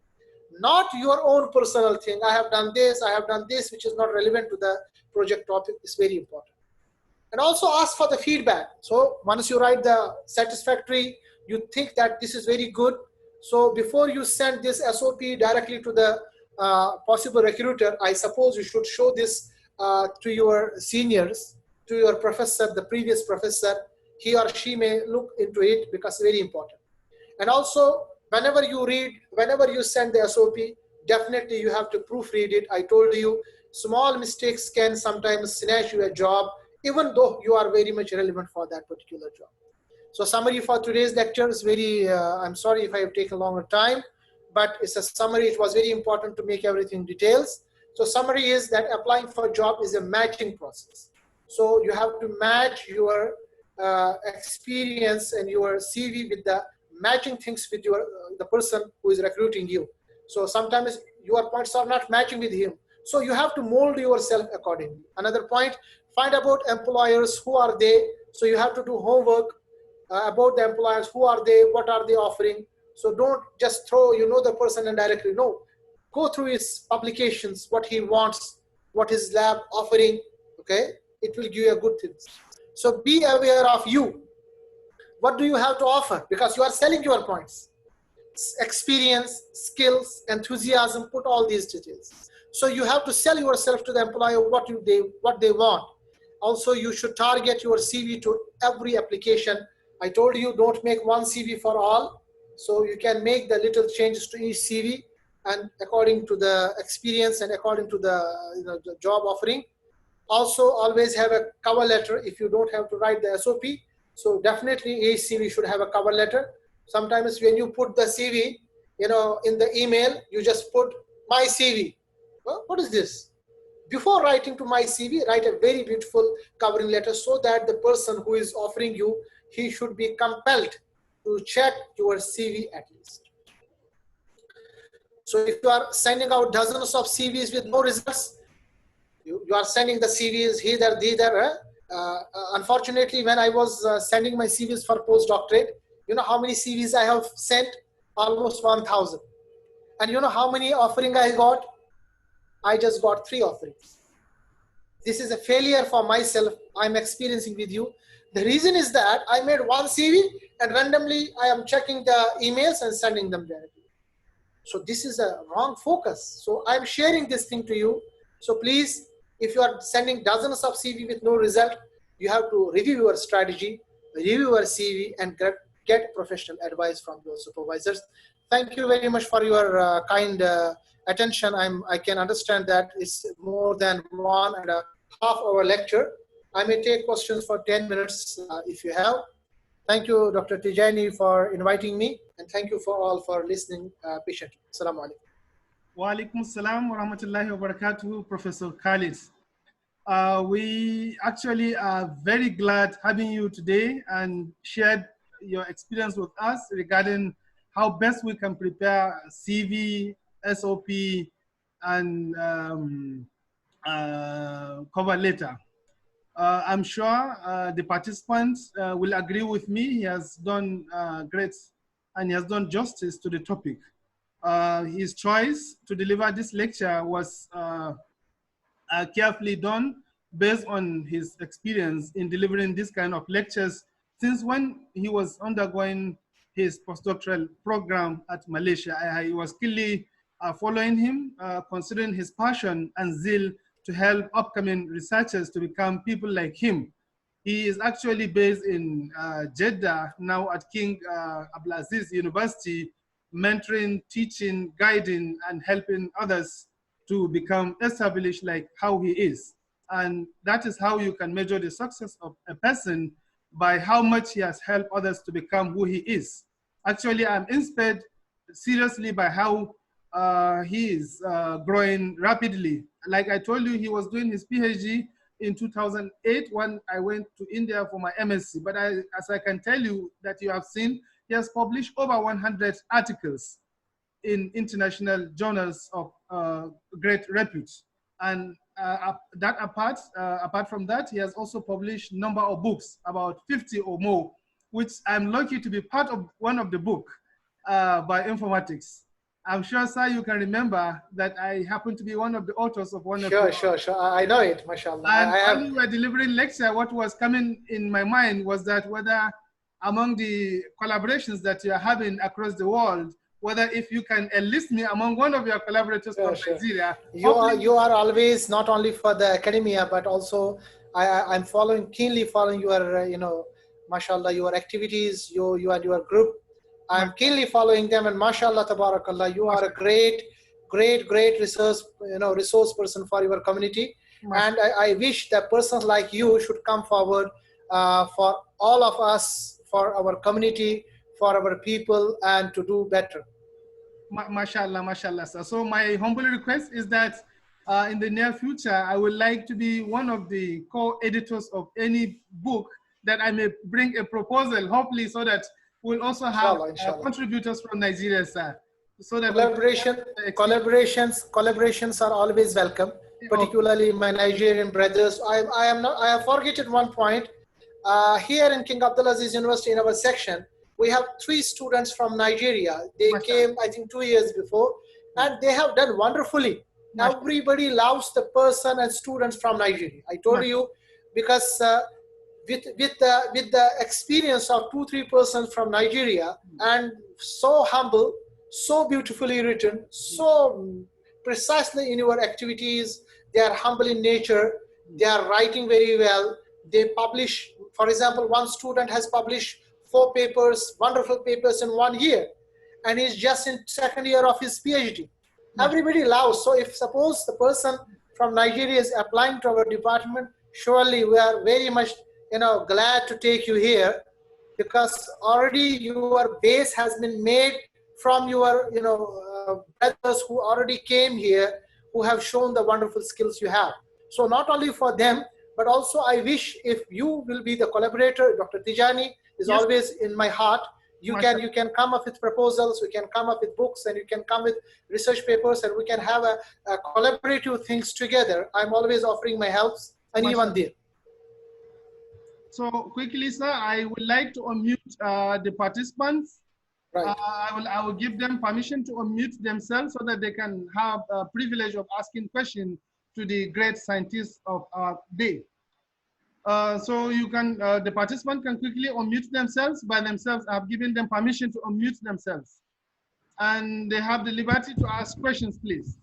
Not your own personal thing. I have done this, which is not relevant to the project topic. Is very important. And also ask for the feedback. So once you write the satisfactory, you think that this is very good. So before you send this SOP directly to the possible recruiter, I suppose you should show this to your seniors, to your professor, the previous professor. He or she may look into it because it's very important. And also, whenever you send the SOP, definitely you have to proofread it. I told you, small mistakes can sometimes snatch you a job, even though you are very much relevant for that particular job. So summary for today's lecture is very, I'm sorry if I have taken longer time, but it's a summary. It was very important to make everything details. So summary is that applying for a job is a matching process. So you have to match your experience and your CV with the matching things with the person who is recruiting you. So sometimes your points are not matching with him. So you have to mold yourself accordingly. Another point, find about employers, who are they? So you have to do homework about the employers, who are they, what are they offering? So don't just throw, the person and directly, no. Go through his publications, what he wants, what his lab offering, okay? It will give you a good thing. So be aware of you. What do you have to offer? Because you are selling your points. Experience, skills, enthusiasm, put all these details. So you have to sell yourself to the employer what they want. Also, you should target your CV to every application. I told you, don't make one CV for all. So you can make the little changes to each CV and according to the experience and according to the job offering. Also, always have a cover letter if you don't have to write the SOP. So definitely each CV should have a cover letter. Sometimes when you put the CV, in the email, you just put my CV. Well, what is this? Before writing to my CV, write a very beautiful covering letter so that the person who is offering you, he should be compelled to check your CV at least. So if you are sending out dozens of CVs with no results, you are sending the CVs here, there. Unfortunately, when I was sending my CVs for postdoctorate, you know how many CVs I have sent? Almost 1,000. And you know how many offering I got? I just got 3 offerings. This is a failure for myself. I'm experiencing with you. The reason is that I made one CV and randomly I am checking the emails and sending them directly. So this is a wrong focus. So I'm sharing this thing to you. So please, if you are sending dozens of CV with no result, you have to review your strategy, review your CV, and get professional advice from your supervisors. Thank you very much for your kind attention. I can understand that it's more than 1.5 hour lecture. I may take questions for 10 minutes if you have. Thank you, Dr. Tijani, for inviting me, and thank you for all for listening patiently. Assalamu alaikum. Wa alaikum assalam wa rahmatullahi wa barakatuhu, Professor Khalid. We actually are very glad having you today and shared your experience with us regarding how best we can prepare CV, SOP, and cover letter. I'm sure the participants will agree with me. He has done great and he has done justice to the topic. His choice to deliver this lecture was carefully done based on his experience in delivering this kind of lectures since when he was undergoing his postdoctoral program at Malaysia. I was keenly following him, considering his passion and zeal to help upcoming researchers to become people like him. He is actually based in Jeddah, now at King Abdulaziz University, mentoring, teaching, guiding, and helping others to become established like how he is. And that is how you can measure the success of a person, by how much he has helped others to become who he is. Actually, I'm inspired seriously by how he is growing rapidly. Like I told you, he was doing his PhD in 2008 when I went to India for my MSc. But as I can tell you that you have seen, he has published over 100 articles in international journals of great repute. And that apart from that, he has also published a number of books, about 50 or more, which I'm lucky to be part of one of the book by informatics. I'm sure, sir, you can remember that I happen to be one of the authors of one of the... Sure. I know it, mashallah. And while we were delivering lecture, what was coming in my mind was that whether among the collaborations that you are having across the world, whether if you can enlist me among one of your collaborators from Nigeria. You are always, not only for the academia, but also I'm keenly following your, mashallah, your activities, you and your group. I'm keenly following them, and mashallah, tabarakallah, you are a great resource person for your community. And I wish that persons like you should come forward for all of us, for our community, for our people, and to do better. Mashallah, sir. So my humble request is that in the near future, I would like to be one of the co-editors of any book that I may bring a proposal, hopefully, so that we'll also have contributors from Nigeria, sir. So that collaborations are always welcome, particularly my Nigerian brothers. I have forgotten one point. Here in King Abdulaziz University, in our section, we have 3 students from Nigeria. They came, I think, 2 years before, and they have done wonderfully. Everybody loves the person and students from Nigeria. I told you, because with the experience of 2-3 persons from Nigeria, and so humble, so beautifully written, so precisely in your activities, they are humble in nature, they are writing very well, they publish. For example, one student has published 4 papers, wonderful papers in 1 year, and he's just in 2nd year of his PhD. Everybody loves. So if suppose the person from Nigeria is applying to our department, surely we are very much glad to take you here, because already your base has been made from your brothers who already came here, who have shown the wonderful skills you have. So not only for them, but also I wish if you will be the collaborator. Dr. Tijani is always in my heart. You can come up with proposals, we can come up with books, and you can come with research papers, and we can have a collaborative things together. I'm always offering my helps, and even there. So quickly, sir, I would like to unmute the participants. Right. I will give them permission to unmute themselves so that they can have a privilege of asking questions to the great scientists of our day. So you can, the participant can quickly unmute themselves by themselves. I've given them permission to unmute themselves. And they have the liberty to ask questions, please.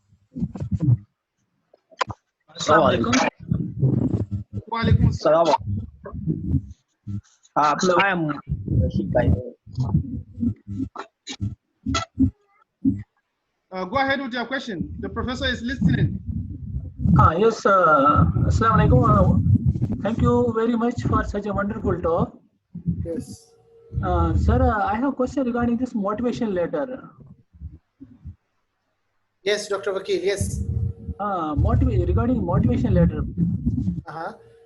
Assalamu alaikum. Wa alaikum assalam. I am go ahead with your question. The professor is listening. Yes, Assalamu alaikum. Thank you very much for such a wonderful talk. Yes. Sir, I have a question regarding this motivation letter. Yes, Dr. Vakil, yes. Regarding motivation letter.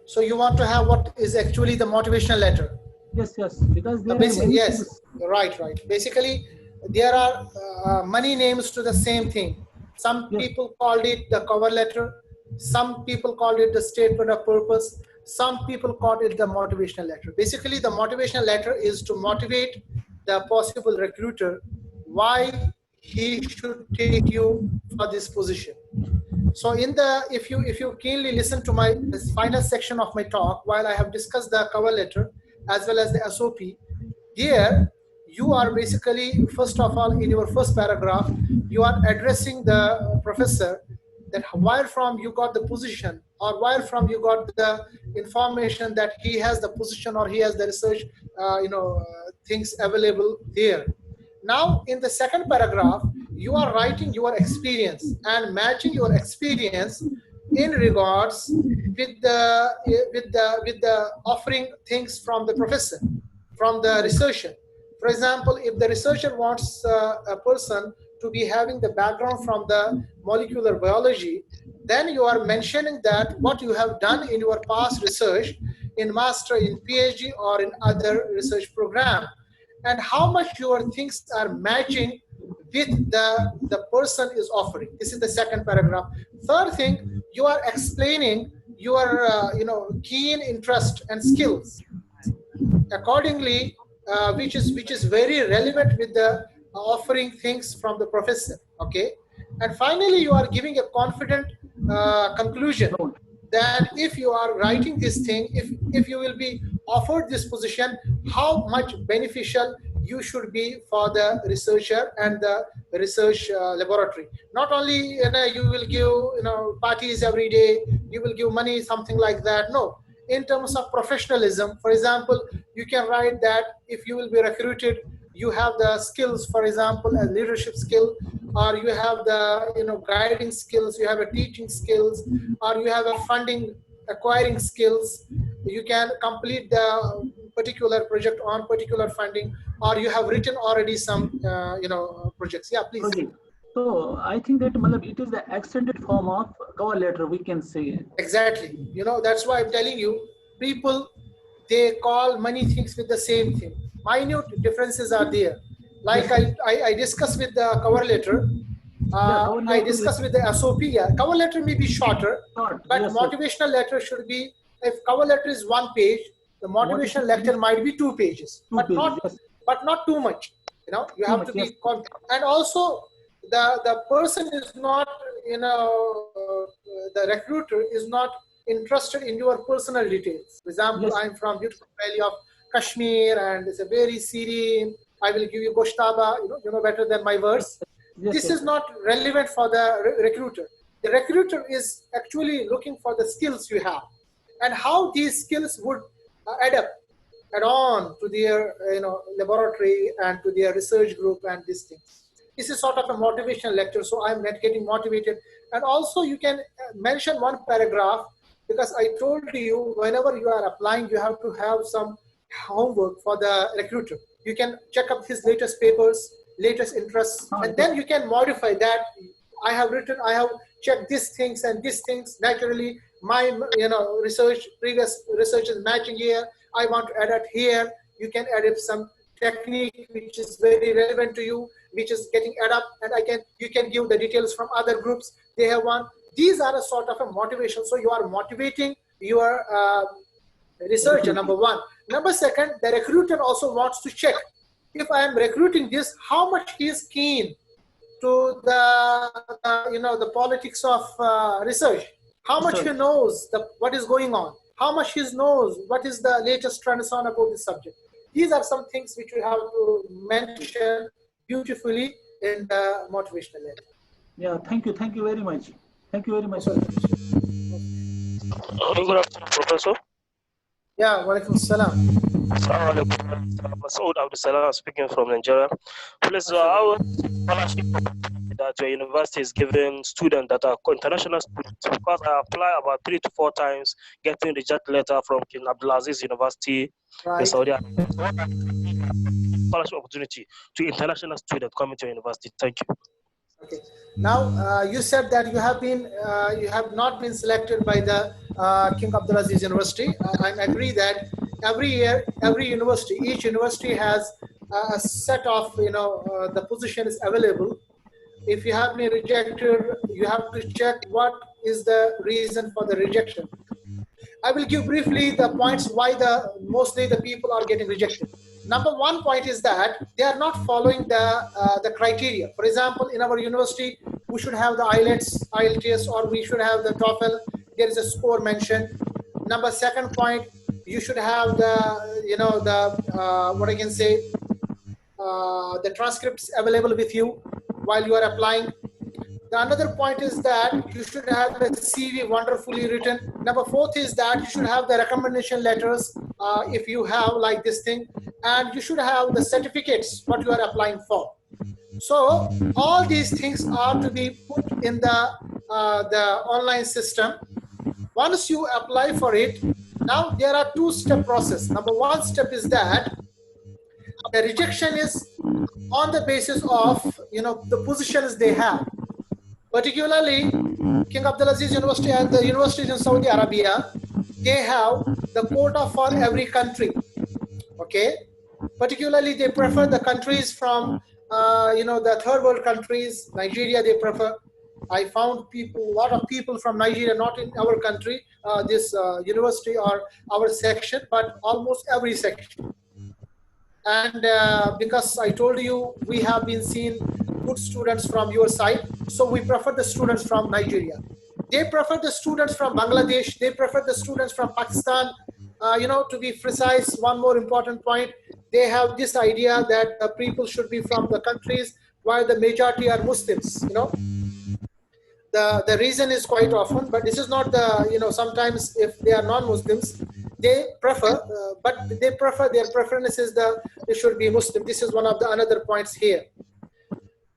So you want to have what is actually the motivational letter? Yes, because there yes, right. Basically, there are many names to the same thing. Some people called it the cover letter. Some people called it the statement of purpose. Some people called it the motivational letter. Basically, the motivational letter is to motivate the possible recruiter why he should take you for this position. So in the, if you keenly listen to my final section of my talk, while I have discussed the cover letter as well as the SOP, here you are basically, first of all, in your first paragraph, you are addressing the professor that where from you got the position, or where from you got the information that he has the position or he has the research things available there. Now in the second paragraph, you are writing your experience and matching your experience in regards with the offering things from the professor, from the researcher. For example, if the researcher wants a person to be having the background from the molecular biology, then you are mentioning that what you have done in your past research, in master, in PhD, or in other research program, and how much your things are matching with the person is offering. This is the second paragraph. Third thing, you are explaining your keen interest and skills accordingly, which is very relevant with the offering things from the professor. Okay, and finally you are giving a confident conclusion that if you are writing this thing, if you will be offered this position, how much beneficial you should be for the researcher and the research laboratory. Not only you will give parties every day, you will give money, something like that. No, in terms of professionalism, for example, you can write that if you will be recruited, you have the skills, for example, a leadership skill, or you have the guiding skills, you have a teaching skills, or you have a funding acquiring skills. You can complete the particular project on particular funding, or you have written already some projects. Yeah, please. Okay. So I think that it is the extended form of cover letter, we can say. Exactly. That's why I'm telling you, people, they call many things with the same thing. Minute differences are there. Like I discussed with the cover letter. I discussed with the SOP. Yeah, cover letter may be shorter, but motivational letter should be, if cover letter is 1 page, the motivational letter might be 2 pages, but not too much. You have to be and also the person is not, the recruiter is not interested in your personal details. For example, I'm from beautiful valley of Kashmir and it's a very serene. I will give you Goshtaba, you know better than my words. This is not relevant for the recruiter. The recruiter is actually looking for the skills you have and how these skills would add on to their laboratory and to their research group and these things. This is sort of a motivational lecture, so I'm not getting motivated. And also you can mention one paragraph, because I told you whenever you are applying, you have to have some homework for the recruiter. You can check up his latest papers, latest interests, and then you can modify that. I have checked these things and these things. Naturally, my previous research is matching here. I want to add it here. You can add up some technique which is very relevant to you, which is getting add up, and you can give the details from other groups. They have one. These are a sort of a motivation. So you are motivating your researcher, number one. Number second, the recruiter also wants to check if I am recruiting this, how much he is keen to the politics of research, how much he knows what is going on, how much he knows what is the latest trends on about this subject. These are some things which you have to mention beautifully in the motivational letter. Yeah, thank you very much. Thank you very much. Good afternoon, Professor. Yeah, walaikum salam. Masoud Abdulsalam speaking from Nigeria. Please, our scholarship that your university is giving students that are international students, because I apply about 3 to 4 times, getting reject letter from King Abdulaziz University in Saudi Arabia. Scholarship opportunity to international students coming to your university. Thank you. Okay. Now you said that you have not been selected by the King Abdulaziz University. I agree that every year, each university has a set of, the positions available. If you have been rejected, you have to check what is the reason for the rejection. I will give briefly the points why mostly the people are getting rejected. Number one point is that they are not following the criteria. For example, in our university, we should have the IELTS, or we should have the TOEFL. There is a score mentioned. Number second point, you should have the transcripts available with you while you are applying. The another point is that you should have the CV wonderfully written. Number fourth is that you should have the recommendation letters if you have like this thing, and you should have the certificates what you are applying for. So all these things are to be put in the online system. Once you apply for it, now there are two-step process. Number one step is that the rejection is on the basis of the positions they have. Particularly, King Abdulaziz University and the universities in Saudi Arabia, they have the quota for every country. Okay, particularly they prefer the countries from the third world countries. Nigeria they prefer. I found a lot of people from Nigeria, not in our country, this university or our section, but almost every section. And because I told you we have been seeing good students from your side, so we prefer the students from Nigeria. They prefer the students from Bangladesh. They prefer the students from Pakistan. To be precise, one more important point, they have this idea that people should be from the countries where the majority are Muslims. The reason is quite often, but this is not the, sometimes if they are non-Muslims, they prefer, but they prefer, their preference is they should be Muslim. This is one of the another points here.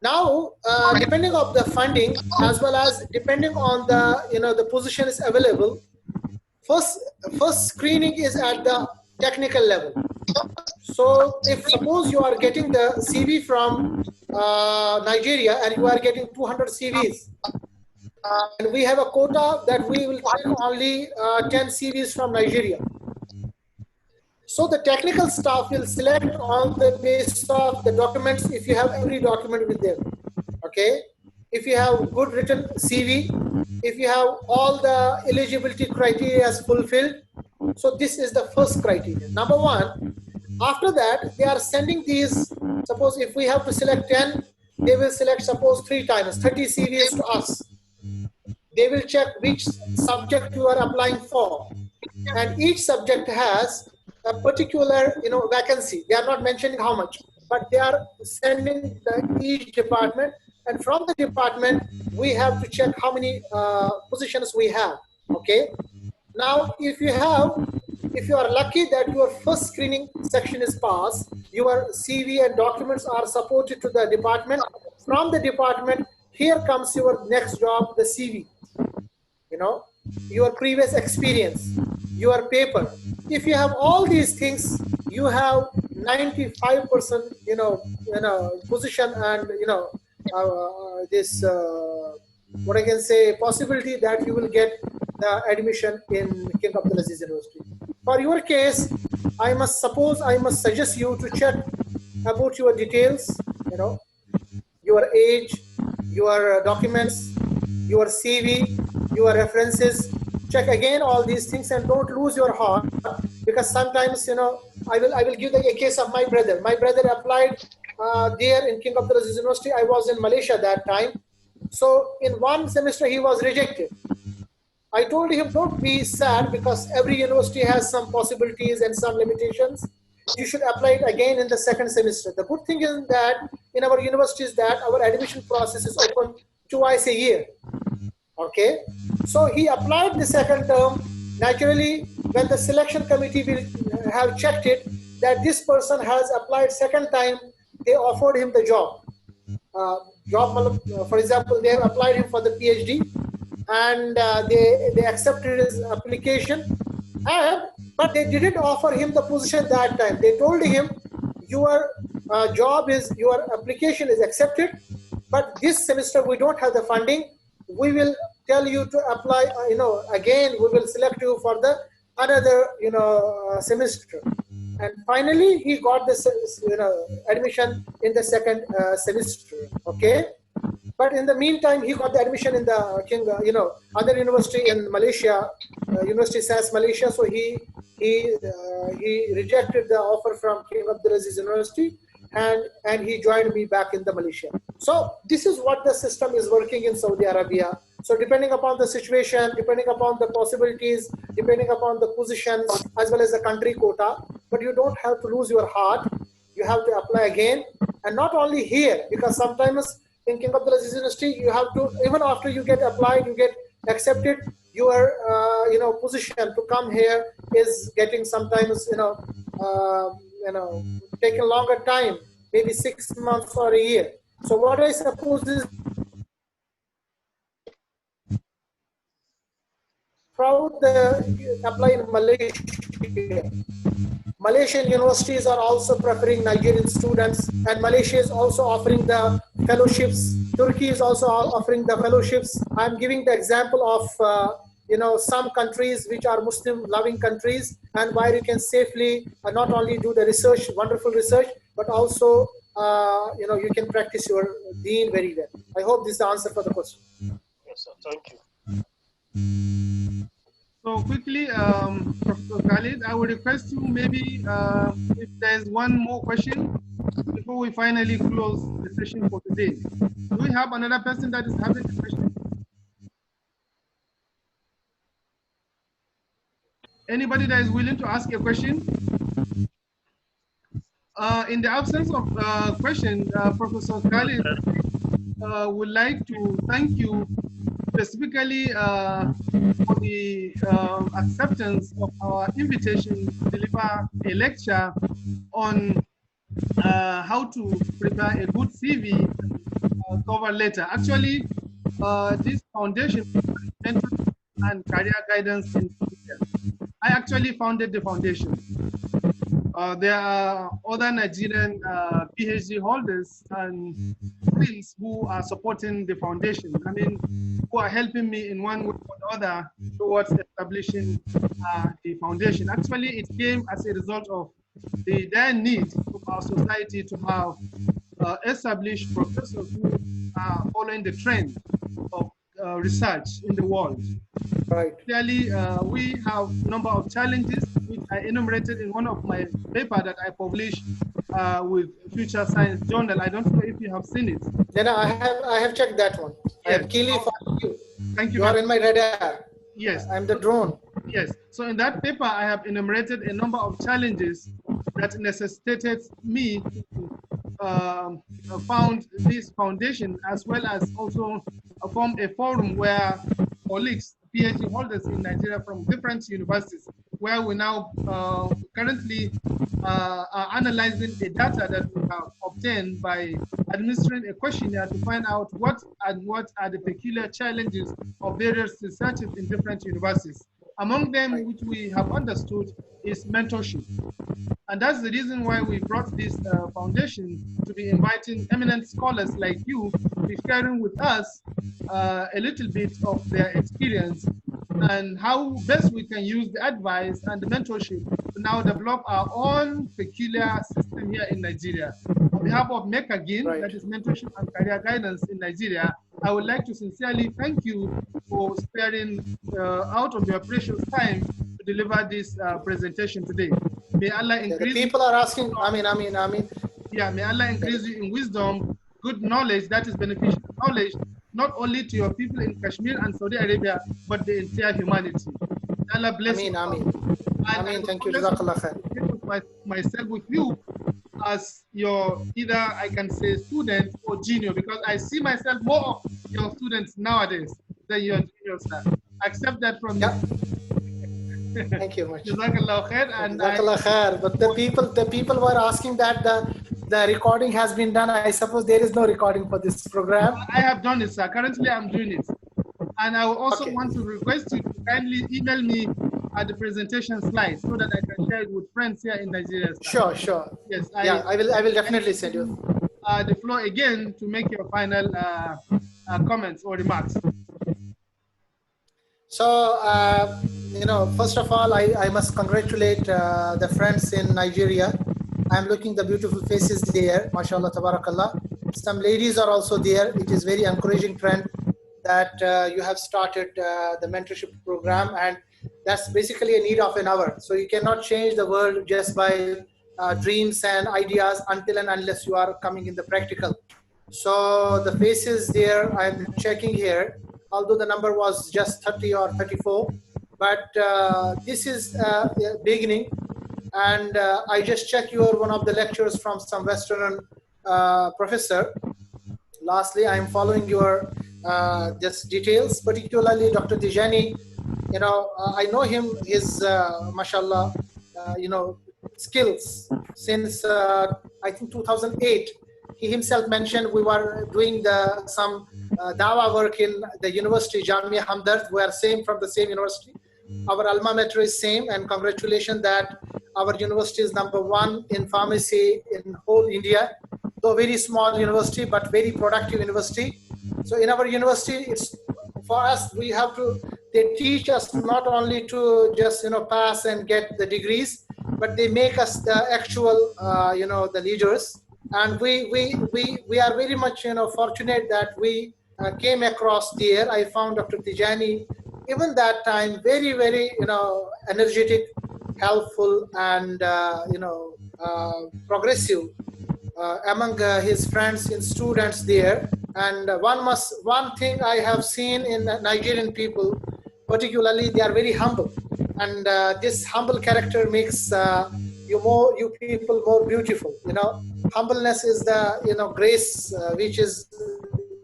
Now, depending on the funding, as well as depending on the position is available, first screening is at the technical level. So if suppose you are getting the CV from Nigeria and you are getting 200 CVs, and we have a quota that we will take only 10 CVs from Nigeria. So the technical staff will select on the basis of the documents, if you have every document with them, okay? If you have good written CV, if you have all the eligibility criteria as fulfilled. So this is the first criteria. Number one, after that, they are sending these, suppose if we have to select 10, they will select suppose 3 times, 30 CVs to us. They will check which subject you are applying for. And each subject has a particular vacancy. They are not mentioning how much, but they are sending each department, and from the department we have to check how many positions we have. Okay, now if you are lucky that your first screening section is passed, your CV and documents are supported to the department. From the department, here comes your next job, the CV, your previous experience, your paper. If you have all these things, you have 95% position and this what I can say, possibility that you will get the admission in King Abdulaziz University. For your case, I must suggest you to check about your details, your age, your documents, your CV, your references. Check again all these things and don't lose your heart, because sometimes I will give a case of my brother. My brother applied there in King Abdulaziz University. I was in Malaysia that time. So in one semester he was rejected. I told him, don't be sad, because every university has some possibilities and some limitations. You should apply it again in the second semester. The good thing is that in our universities that our admission process is open twice a year. Okay, so he applied the second term. Naturally, when the selection committee will have checked it, that this person has applied second time, they offered him the job. For example, they have applied him for the PhD, and they accepted his application, but they didn't offer him the position that time. They told him, your application is accepted, but this semester we don't have the funding. We will tell you to apply, again, we will select you for the another, semester. and finally he got this admission in the second semester. Okay, but in the meantime he got the admission in the other university in Malaysia, University SAS Malaysia. So he rejected the offer from King Abdulaziz University, and he joined me back in the Malaysia. So this is what the system is working in Saudi Arabia. So depending upon the situation, depending upon the possibilities, depending upon the positions, as well as the country quota, but you don't have to lose your heart. You have to apply again, and not only here, because sometimes in King Abdulaziz University, you have to, even after you get applied, you get accepted, your position to come here is getting sometimes taking longer time, maybe 6 months or a year. So what I suppose is proud apply in Malaysia. Malaysian universities are also preferring Nigerian students, and Malaysia is also offering the fellowships. Turkey is also offering the fellowships. I'm giving the example of some countries which are Muslim-loving countries, and where you can safely not only do the research, wonderful research, but also you can practice your deen very well. I hope this is the answer for the question. Yes, sir. Thank you. So quickly, Professor Khalid, I would request you maybe if there's one more question before we finally close the session for today. Do we have another person that is having a question? Anybody that is willing to ask a question? In the absence of question, Professor Khalid would like to thank you specifically for the acceptance of our invitation to deliver a lecture on how to prepare a good CV cover letter. Actually, this foundation, Mentorship and Career Guidance in India, I actually founded the foundation. There are other Nigerian PhD holders and friends who are supporting the foundation. I mean, who are helping me in one way or the other towards establishing the foundation. Actually, it came as a result of the dire need of our society to have established professors who are following the trend of research in the world. Right. Clearly, we have a number of challenges which I enumerated in one of my paper that I published with Future Science Journal. I don't know if you have seen it. Then I have checked that one. Yes. I have keenly followed you. Thank you. You are in my radar. Yes. I'm the drone. Yes. So in that paper, I have enumerated a number of challenges that necessitated me to found this foundation, as well as also form a forum where colleagues, PhD holders in Nigeria from different universities, where we now currently are analyzing the data that we have obtained by administering a questionnaire to find out what are the peculiar challenges of various researchers in different universities. Among them, which we have understood, is mentorship. And that's the reason why we brought this foundation to be inviting eminent scholars like you to be sharing with us a little bit of their experience and how best we can use the advice and the mentorship to now develop our own peculiar system here in Nigeria. On behalf of MECAGIN, right, that is Mentorship and Career Guidance in Nigeria, I would like to sincerely thank you for sparing out of your precious time to deliver this presentation today. May Allah increase. The people are asking, Yeah, may Allah increase you in wisdom, good knowledge that is beneficial knowledge, not only to your people in Kashmir and Saudi Arabia, but the entire humanity. Allah bless you. Ameen. Thank you. Jazakallah khair. Myself with you as your either I can say student or junior, because I see myself more of your students nowadays than your juniors. Accept that from you. Thank you much. Jazakallah khair. And Jazakallah khair. But the people were asking that the recording has been done. I suppose there is no recording for this program. I have done it, sir. Currently, I'm doing it. And I also want to request you to kindly email me the presentation slides so that I can share it with friends here in Nigeria. Sir. Sure. Yes. I will definitely send you. The floor again to make your final comments or remarks. So, first of all, I must congratulate the friends in Nigeria. I'm looking the beautiful faces there, mashallah, tabarakallah. Some ladies are also there. It is very encouraging trend that you have started the mentorship program, and that's basically a need of an hour. So you cannot change the world just by dreams and ideas until and unless you are coming in the practical. So the faces there, I'm checking here, although the number was just 30 or 34, but this is beginning. And I just checked your one of the lectures from some Western professor. Lastly, I'm following your just details, particularly Dr. Tijani. I know him, his mashallah, skills since I think 2008. He himself mentioned we were doing some dawah work in the university, Jamia Hamdard. We are from the same university. Our alma mater is same, and congratulations that our university is #1 in pharmacy in whole India. Though very small university, but very productive university. So in our university, it's for us, they teach us not only to just, pass and get the degrees, but they make us the actual, the leaders. And we are very much, fortunate that we came across there. I found Dr. Tijani, even that time, very, very, energetic, helpful, and, progressive among his friends and students there. And one thing I have seen in Nigerian people, particularly, they are very humble. And this humble character makes you people more beautiful. Humbleness is the grace which is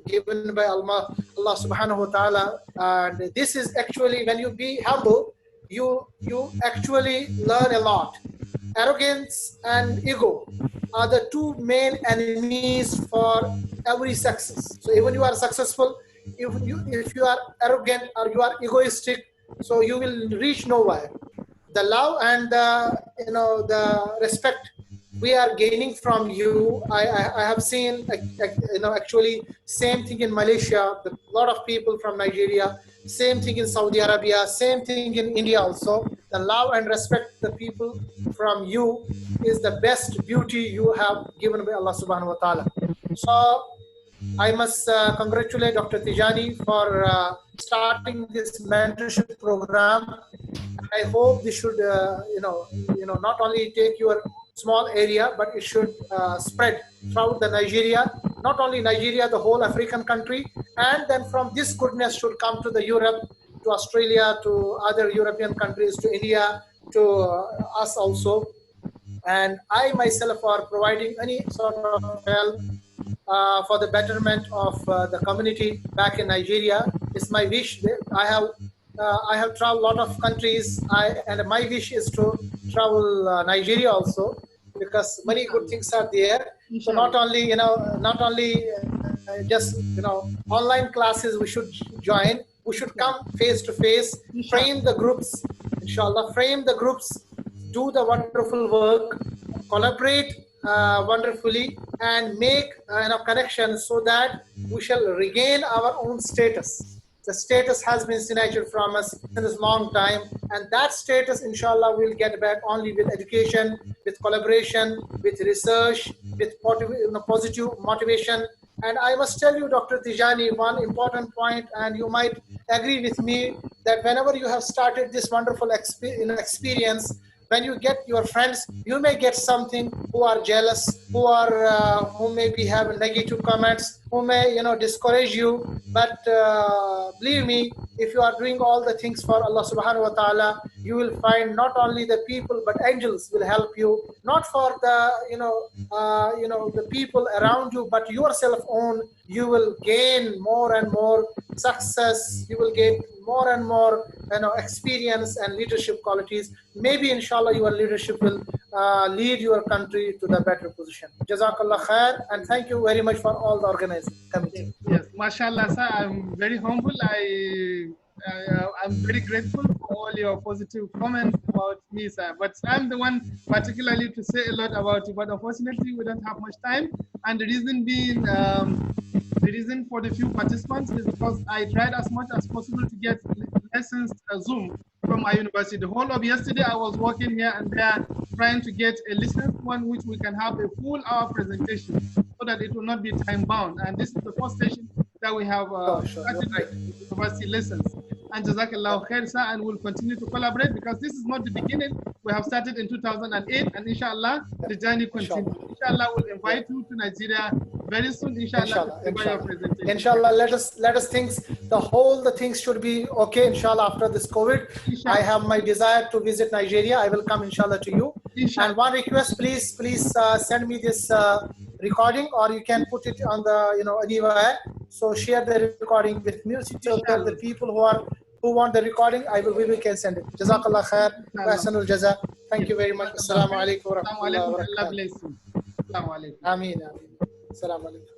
given by Allah subhanahu wa ta'ala. And this is actually, when you be humble, you actually learn a lot. Arrogance and ego are the two main enemies for every success. So even you are successful, if you are arrogant or you are egoistic, so you will reach nowhere. The love and the respect we are gaining from you, I have seen, actually same thing in Malaysia, a lot of people from Nigeria, same thing in Saudi Arabia, same thing in India also. The love and respect the people from you is the best beauty you have given by Allah subhanahu wa ta'ala. So I must congratulate Dr. Tijani for starting this mentorship program. I hope this should, not only take your small area, but it should spread throughout the Nigeria, not only Nigeria, the whole African country, and then from this goodness should come to the Europe, to Australia, to other European countries, to India, to us also. And I myself are providing any sort of help for the betterment of the community back in Nigeria. It's my wish. I have traveled a lot of countries, and my wish is to travel Nigeria also, because many good things are there. So not only just online classes we should join. We should come face to face, frame the groups, inshallah, frame the groups, do the wonderful work, collaborate wonderfully, and make connections so that we shall regain our own status. The status has been snatched from us in this long time, and that status, inshallah, we'll get back only with education, with collaboration, with research, with positive motivation. And I must tell you, Dr. Tijani, one important point, and you might agree with me, that whenever you have started this wonderful experience, when you get your friends, you may get something who are jealous, who maybe have negative comments, who may discourage you. But believe me, if you are doing all the things for Allah subhanahu wa ta'ala, you will find not only the people, but angels will help you, not for the the people around you, but yourself own. You will gain more and more success. You will gain more and more experience and leadership qualities. Maybe inshallah your leadership will lead your country to the better position. Jazakallah khair, and thank you very much for all the organizing committee. Yes, mashallah, sir. I'm very humble. I'm very grateful for all your positive comments about me, sir. But I'm the one particularly to say a lot about it, but unfortunately we don't have much time. And the reason being, the reason for the few participants is because I tried as much as possible to get essence Zoom from my university. The whole of yesterday, I was working here and there trying to get a license one which we can have a full hour presentation so that it will not be time bound. And this is the first session that we have started with university lessons. And Jazakallah khair, sir, and we'll continue to collaborate because this is not the beginning. We have started in 2008, and inshallah, the journey continues. Inshallah, we'll invite you to Nigeria very soon. Inshallah, inshallah. Let us think the things should be okay. Inshallah, after this COVID, inshallah. I have my desire to visit Nigeria. I will come inshallah to you. Inshallah. And one request, please send me this recording, or you can put it on the anywhere. So share the recording with me so that the people who want the recording, we can send it. Jazakallah khair. Ahsanul jaza. Thank you very much. Assalamu alaikum wa rahmatullahi wa barakatuh. Allah bless you. Assalamu alaikum. Ameen. Assalamu alaikum.